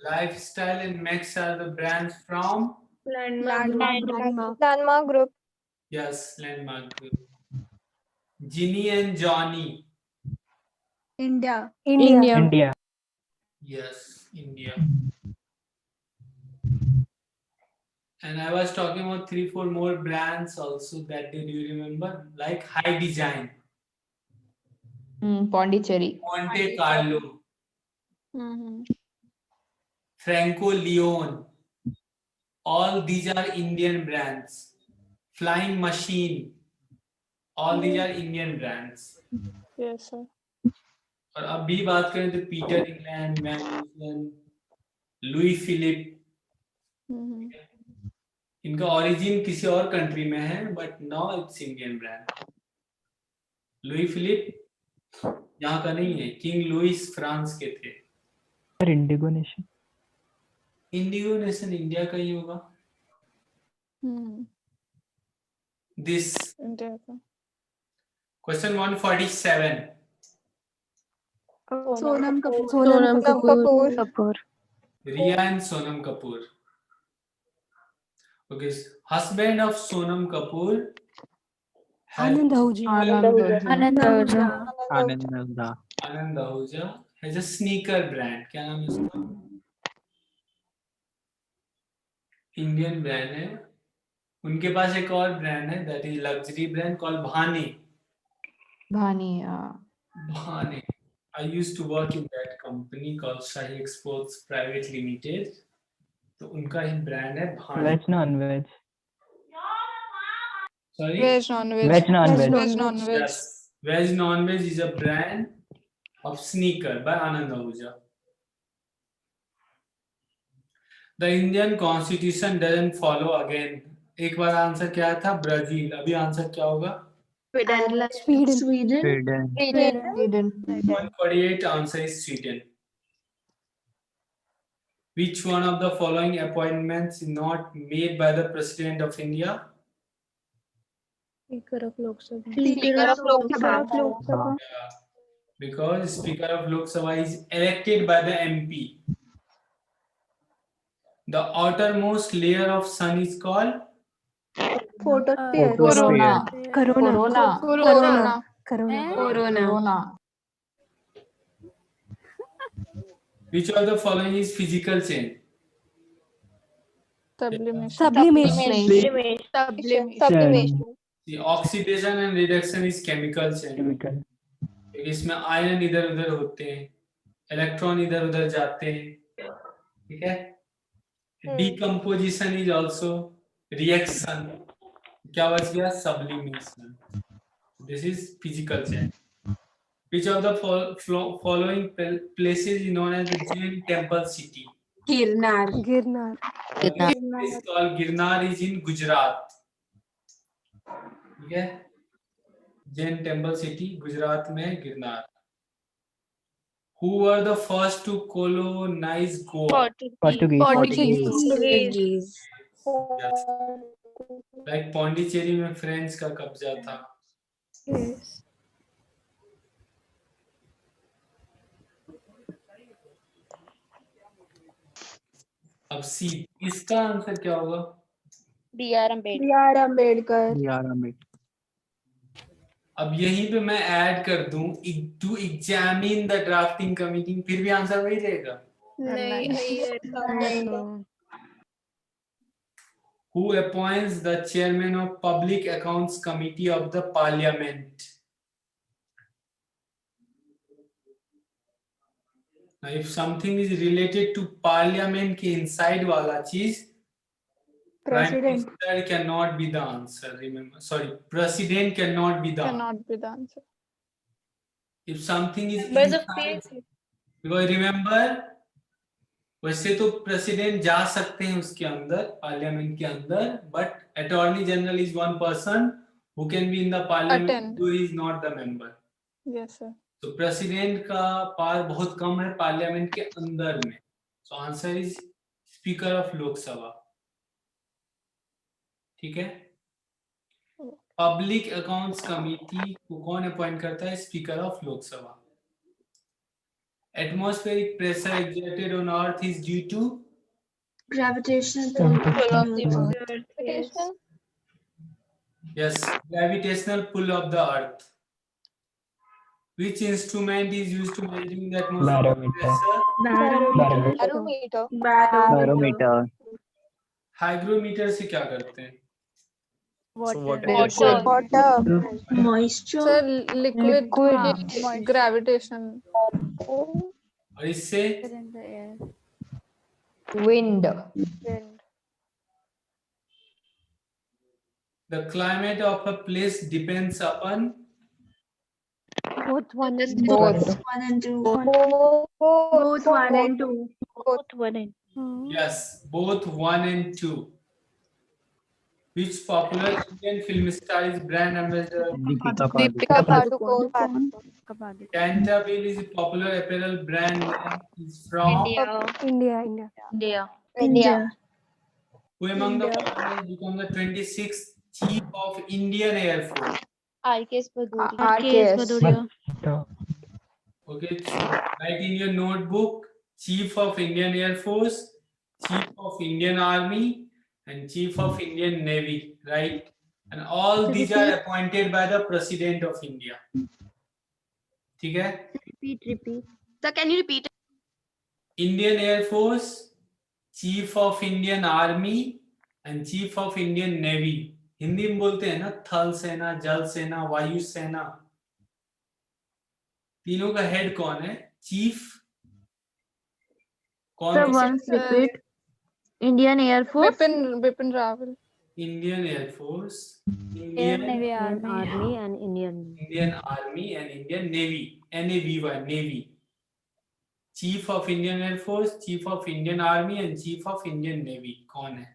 Lifestyle and Max are the brands from? Landmark group. Yes, Landmark Group. Ginny and Johnny. India. India. Yes, India. And I was talking about 3-4 more brands also that day. Do you remember? Like High Design, Pondicherry. Monte Carlo, Franco Leon. All these are Indian brands. Flying Machine. All these are Indian brands. Yes, sir. और अभी बात करें तो Peter England, मैग्नुसन, Louis Philippe. इनका origin किसी और country में है but now it's Indian brand. Louis Philippe यहाँ का नहीं है. किंग लुइस फ्रांस के थे. Sir, Indigo Nation. Indigo nation India का ही होगा. दिस India का. Question 147. Sonam Kapoor. Sonam Kapoor. Riya and Sonam Kapoor. Okay, husband of Sonam Kapoor. Anand Ahuja. Anand Ahuja has a sneaker brand. क्या नाम है उसका? Indian brand है. उनके पास एक और ब्रांड है that is luxury brand called Bhane. Bhani. Bhane. I used to work in that company called Shahi Exports Private Limited. तो उनका ही ब्रांड है Bhane. Veg, non-veg. Sorry. Veg, non-veg. Veg, non-veg. Veg, non-veg. Yes. Veg non-veg is a brand of sneaker by Anand Ahuja. The Indian Constitution doesn't follow again. एक बार answer क्या था? Brazil. अभी answer क्या होगा? Sweden. 148 answer is Sweden. Which one of the following appointments is not made by the President of India? Speaker of Lok Sabha. Because Speaker of Lok Sabha is elected by the MP. The outermost layer of sun is called? Photosphere. Corona. Corona. Corona. Which of the following is physical chain? Sublimation. The oxidation and reduction is chemical chain. Chemical. क्योंकि इसमें ion इधर उधर होते हैं, electron इधर उधर जाते हैं, ठीक है. Decomposition is also reaction. क्या बच गया? Sublimation. This is physical chain. Which of the following places is known as the Jain temple city? Girnar. It's called Girnar is in Gujarat. ठीक है. Jain temple city गुजरात में Girnar. Who were the first to colonize Goa? Portuguese. Yes. Like Pondicherry में French का कब्जा था. अब सी, इसका answer क्या होगा? B.R. Ambedkar. अब यहीं पे मैं ऐड कर दूं to examine the drafting committee, फिर भी आंसर वही रहेगा. Who appoints the chairman of Public Accounts Committee of the Parliament? Now, if something is related to Parliament के inside वाला चीज, Prime Minister cannot be the answer. Remember, sorry, President cannot be the answer. If something is inside, because remember, वैसे तो president जा सकते हैं उसके अंदर, पार्लियामेंट के अंदर, but attorney general is one person who can be in the parliament who is not the member. Yes sir. तो प्रेसिडेंट का पावर बहुत कम है पार्लियामेंट के अंदर में. So answer is speaker of Lok Sabha. ठीक है. पब्लिक अकाउंट्स कमिटी को कौन अपॉइंट करता है? Speaker of Lok Sabha. Atmospheric pressure exerted on Earth is due to Gravitational pull of the Earth. Yes, gravitational pull of the Earth. Which instrument is used to measuring the atmospheric pressure? Barometer. Hygrometer से क्या करते हैं? water. Moisture. Sir liquid gravitation. और इससे Wind. the climate of a place depends upon Both 1 and 2. Both 1 and 2. Both 1 and 2. Both 1 and 2. yes, both 1 and 2. Which popular Indian film star is brand ambassador? Deepika Padukone. Canterville is a popular apparel brand name is from India. Who among the following has become the 26th Chief of Indian Air Force? R.K.S. Bhadoria. Okay, so write in your notebook: Chief of Indian Air Force, Chief of Indian Army, and Chief of Indian Navy. Right, and all these are appointed by the President of India. ठीक है? Repeat. Sir, can you repeat it? Indian Air Force, Chief of Indian Army, and Chief of Indian Navy. Hindi में बोलते हैं ना, थल सेना, जल सेना, वायु सेना. तीनों का हेड कौन है? चीफ कौन? Sir, once repeat. Indian Air Force. Bipin Rawal. Indian Air Force, Indian Navy Army. Indian Army and Indian Navy. NAVY, Navy. Chief of Indian Air Force, Chief of Indian Army and Chief of Indian Navy कौन है?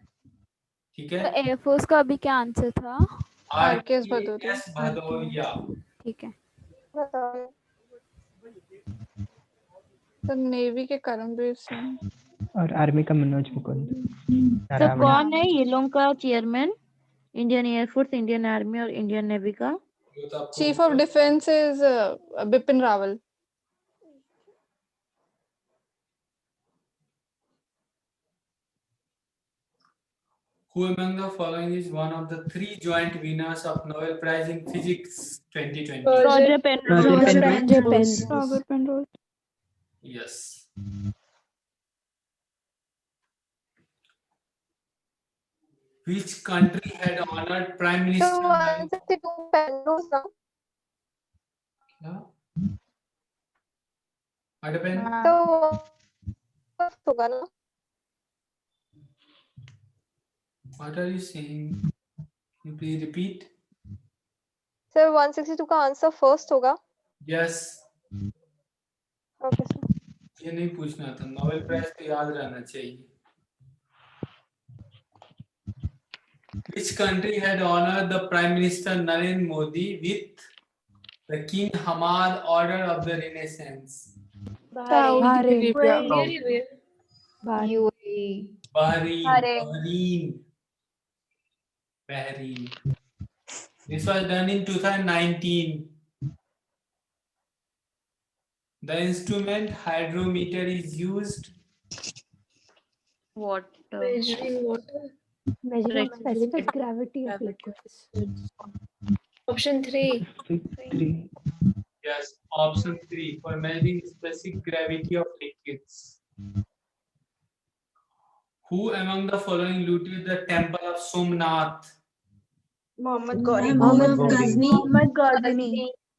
ठीक है? Air force का अभी क्या answer था? R.K.S. Bhadoria. Bhadauria. ठीक है. सर नेवी के करमवीर सिंह. और आर्मी का मनोज मुकुंद. तो कौन है ये लोग का chairman? Indian air force, Indian army और इंडियन नेवी का chief of defence is Bipin Rawal. Who among the following is one of the 3 joint winners of Nobel Prize in Physics 2020? Roger Penrose. Roger Penrose. Yes. Which country had honored Prime Minister? So 162 Penrose now. Yeah. What happened? So होगा ना? What are you saying? Can you please repeat? Sir 162 का answer first होगा. Yes. Okay sir. ये नहीं पूछना था. Nobel prize तो याद रहना चाहिए. Which country had honored the Prime Minister Narendra Modi with the King Hamad Order of the Renaissance? Bahrain. UAE. Bahrain. This was done in 2019. The instrument hydrometer is used. Measuring water. Measuring specific gravity of liquids. Option 3. 3. Yes, option 3 for measuring specific gravity of liquids. Who among the following looted the temple of Somnath? Mahmud Ghazni.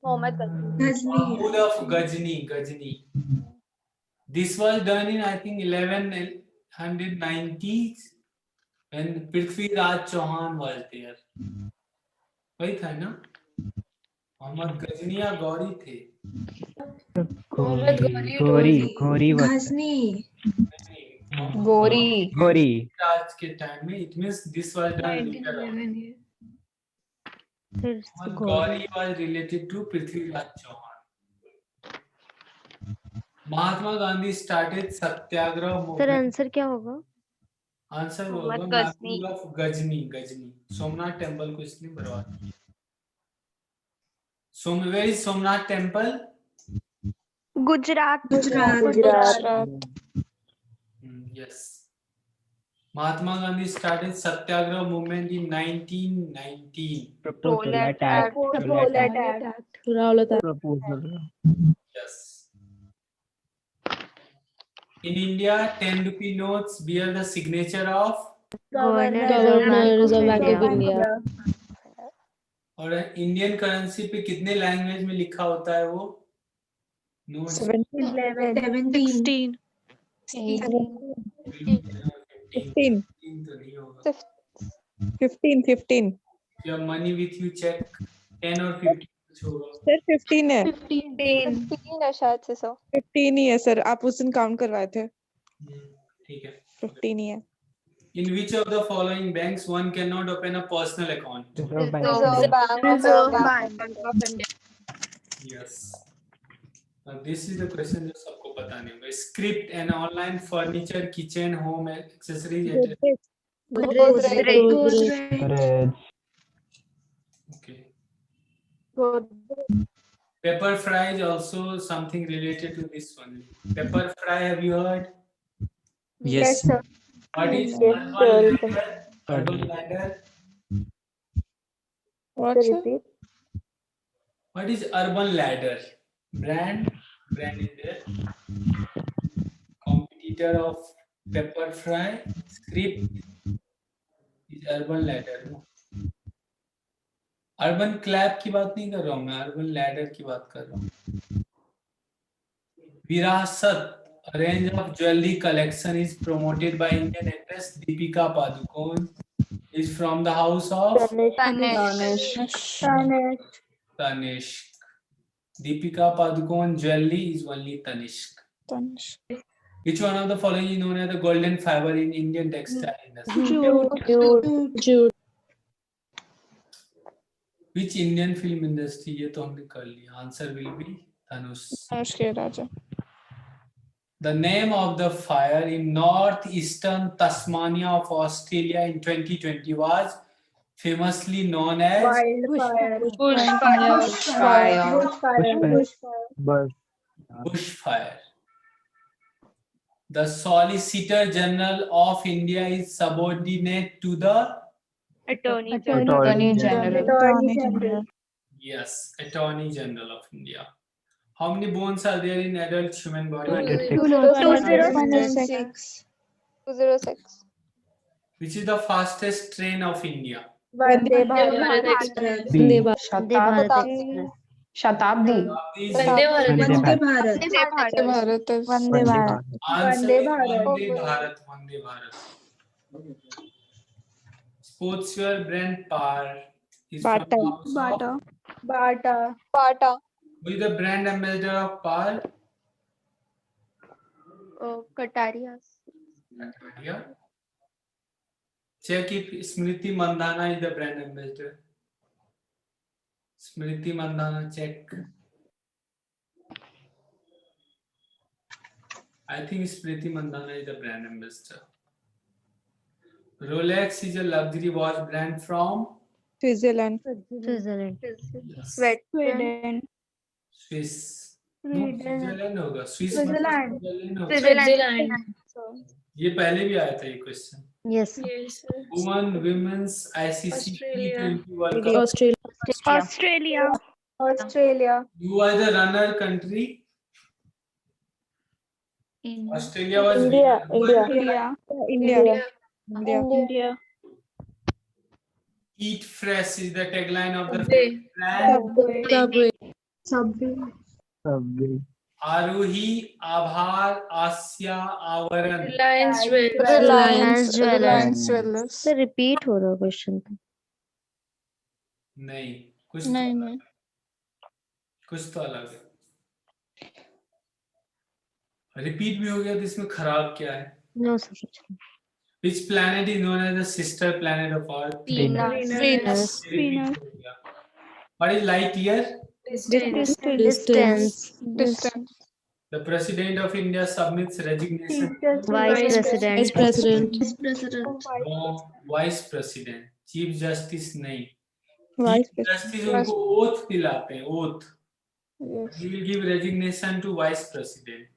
Mahmud of Ghazni. This was done in I think 1190s when Prithviraj Chauhan was there. वही था ना? मोहम्मद गजनी या गौरी थे? Gori was Gori. राज के time में it means this was done later on. Gauri was related to Prithviraj Chauhan. Mahatma Gandhi started Satyagraha movement. Sir answer क्या होगा? Answer होगा Mahmud of Ghazni. Somnath temple को इसने बर्बाद किया. Where is Somnath temple? Gujarat. Yes. Mahatma Gandhi started Satyagraha movement in 1919. Prolet Act. Yes. In India, 10 rupee notes bear the signature of Governor Reserve Bank of India. और Indian currency पे कितने language में लिखा होता है वो notes? 17. 15. Your money with you check 10 or 15 कुछ होगा. सर 15 है. 15 है शायद से सर. 15 ही है सर. आप उस दिन काउंट करवाए थे. ठीक है. 15 ही है. In which of the following banks one cannot open a personal account? Reserve Bank. Reserve Bank of India. Yes. Now this is the question जो सबको पता नहीं होगा. Script and online furniture, kitchen, home accessories. Godrej. Okay. Pepper fry is also something related to this one. Pepper fry, have you heard? Yes. What is urban ladder? What is urban ladder? Brand is there. Competitor of Pepper fry. Script is urban ladder. Urban clap की बात नहीं कर रहा हूँ मैं. Urban ladder की बात कर रहा हूँ. विरासत, a range of jewelry collection is promoted by Indian actress Deepika Padukone, is from the house of Tanishq. Deepika Padukone jewelry is only Tanishq. Which one of the following is known as the golden fiber in Indian textile industry? Jute. Which Indian film industry? ये तो हमने कर लिया. Answer will be Dhanush. The name of the fire in northeastern Tasmania of Australia in 2020 was famously known as bushfire. The Solicitor General of India is subordinate to the Attorney Attorney General. Attorney General. yes, Attorney General of India. How many bones are there in adult human body? 206. 206. Which is the fastest train of India? Vande Bharat Express. B. Shatabdi. Shatabdi. Is Vande Bharat. Bharat is Vande Bharat. answer Vande is Bharat. Vande Bharat. Vande Bharat. Sportswear brand Par is from Bata. the house of- Bata. Bata. Bata. Who is the brand ambassador of Par? Katarias. Yeah. Check if Smriti Mandhana is the brand ambassador. Smriti Mandhana, check. I think Smriti Mandhana is the brand ambassador. Rolex is a luxury watch brand from Switzerland. yes, Sweden. Swiss. No, Switzerland होगा Swiss Switzerland. Switzerland होगा Switzerland. ये पहले भी आया था ये question Yes. Women women's ICC T20 world cup Australia. Australia. You are the runner country Australia was India. India. India. India. Eat fresh is the tagline of the brand. Subway. आरोही आभार आस्या आवरण Reliance Jewellers. Repeat हो रहा question नहीं कुछ नहीं तो नहीं कुछ तो अलग है रिपीट भी हो गया तो इसमें खराब क्या है no Which planet is known as the sister planet of Earth? Venus. What is light year? Distance. The President of India submits resignation. Vice President. No, Vice President. Chief Justice नहीं. Vice Chief Justice उनको oath दिलाते हैं oath. He will give resignation to Vice President.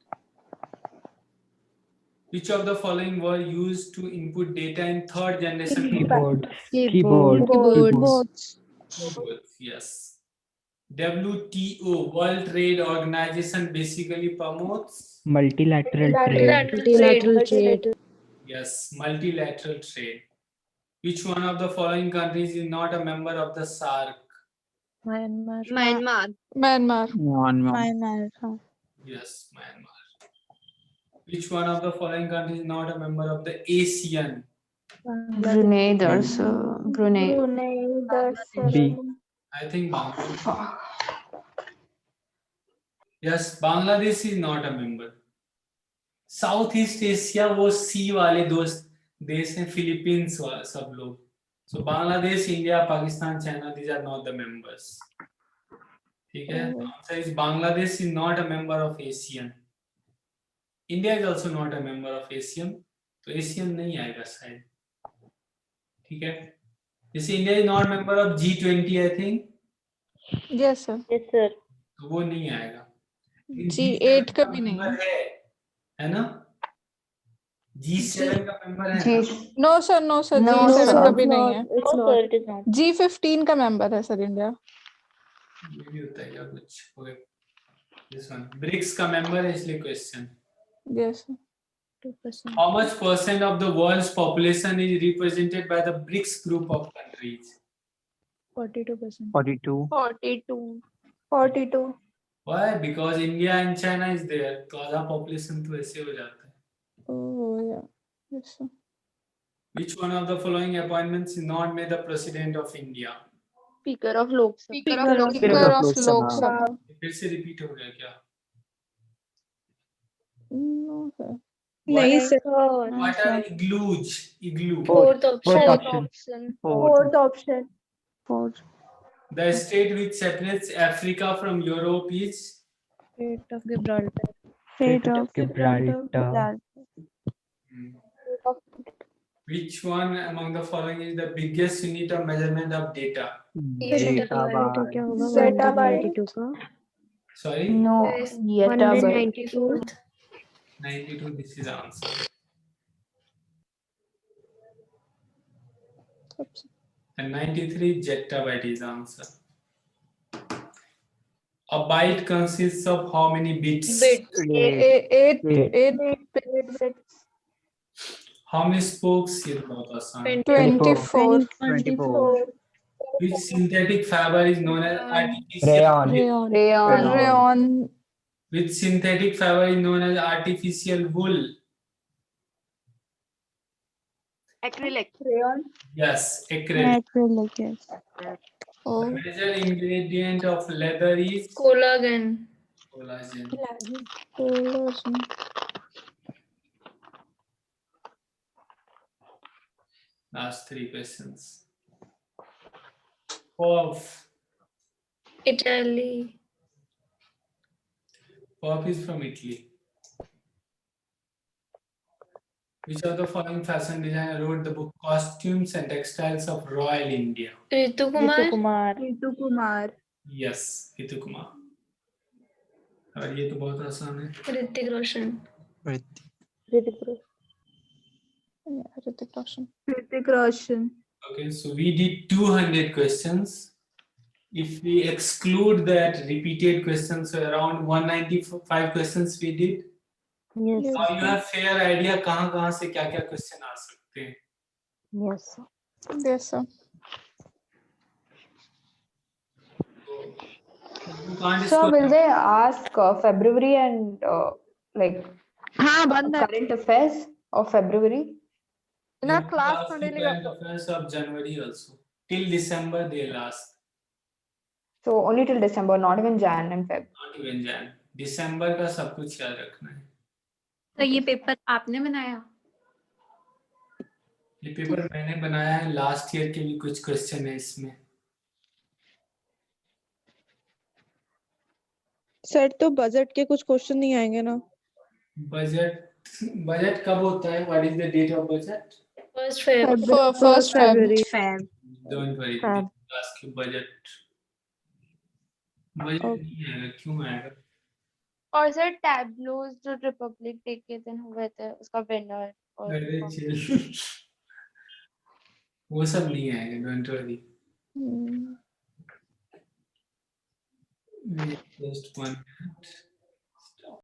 Which of the following were used to input data in third generation? Keyboard. Keyboards, yes. WTO, World Trade Organization, basically promotes Multilateral trade. yes, multilateral trade. Which one of the following countries is not a member of the SAARC? Myanmar. Myanmar. Yes, Myanmar. Which one of the following countries is not a member of the ASEAN? Brunei. Brunei. B. I think Bangladesh. Yes, Bangladesh is not a member. Southeast Asia वो C वाले दोस्त देश हैं Philippines सब लोग. So Bangladesh, India, Pakistan, China, these are not the members. ठीक है? Answer is Bangladesh is not a member of ASEAN. India is also not a member of ASEAN. तो ASEAN नहीं आएगा शायद. ठीक है? जैसे India is not member of G20, I think. Yes sir. तो वो नहीं आएगा. G8 का भी नहीं member है ना? G7 का member है. No sir. No, G7 sir. का भी नहीं है. it is not. G15 का member है sir India. ये भी होता है क्या कुछ? Okay. This one. BRICS का member है इसलिए question. Yes sir. 2%. How much percent of the world's population is represented by the BRICS group of countries? 42%. 42. 42. Why? Because India and China is there. तो आधा population तो ऐसे हो जाता है. Oh yeah. Yes sir. Which one of the following appointments is not made the president of India? Speaker of Lok Sabha. Speaker of Lok Sabha. फिर से repeat हो गया क्या? No sir. नहीं sir. What are igloos? Igloo. Fourth Fourth option. The state which separates Africa from Europe is Strait of Gibraltar. Gibraltar. which one among the following is the biggest unit of measurement of data? Zettabyte. Sorry, No. Zettabyte. 92, this is answer. And 93, zettabyte is answer. A byte consists of how many bits? eight Eight. bits. How many spokes? ये तो बहुत आसान है. 24. 24. Which synthetic fiber is known as artificial? Rayon. Rayon. Which synthetic fiber is known as artificial wool? Acrylic. Rayon. Yes, acrylic. Acrylic, yes. The major ingredient of leather is Collagen. collagen. Collagen. Last 3 questions. Puff. Italy. Puff is from Italy. Which of the following fashion designer wrote the book Costumes and Textiles of Royal India? Ritu Kumar. Ritu Kumar. Yes, Ritu Kumar. और ये तो बहुत आसान है. Hrithik Roshan. Hrithik Roshan. Hrithik Roshan. Okay, so we did 200 questions. If we exclude that repeated questions, so around 195 questions we did. Yes. Now you have fair idea कहाँ से क्या question आ सकते हैं. Yes. Yes, sir. You can't So score- will they ask February and like हाँ बंद है. current affairs of February? ना They will class ask थोड़ी the current affairs of January also. Till December they'll ask. So only till December, not even Jan and Feb. Not even Jan. December का सब कुछ याद रखना है. तो ये पेपर आपने बनाया? ये पेपर मैंने बनाया है. लास्ट ईयर के भी कुछ क्वेश्चन है इसमें. सर तो बजट के कुछ क्वेश्चन नहीं आएंगे ना? बजट कब होता है? What is the date of budget? First Feb. First February. Don't worry. They will ask you budget. Budget नहीं आएगा. क्यों आएगा? और सर टैब्लोज जो रिपब्लिक डे के दिन हुए थे उसका विनर और अरे chill. वो सब नहीं आएगा. Don't worry. Wait just 1 minute.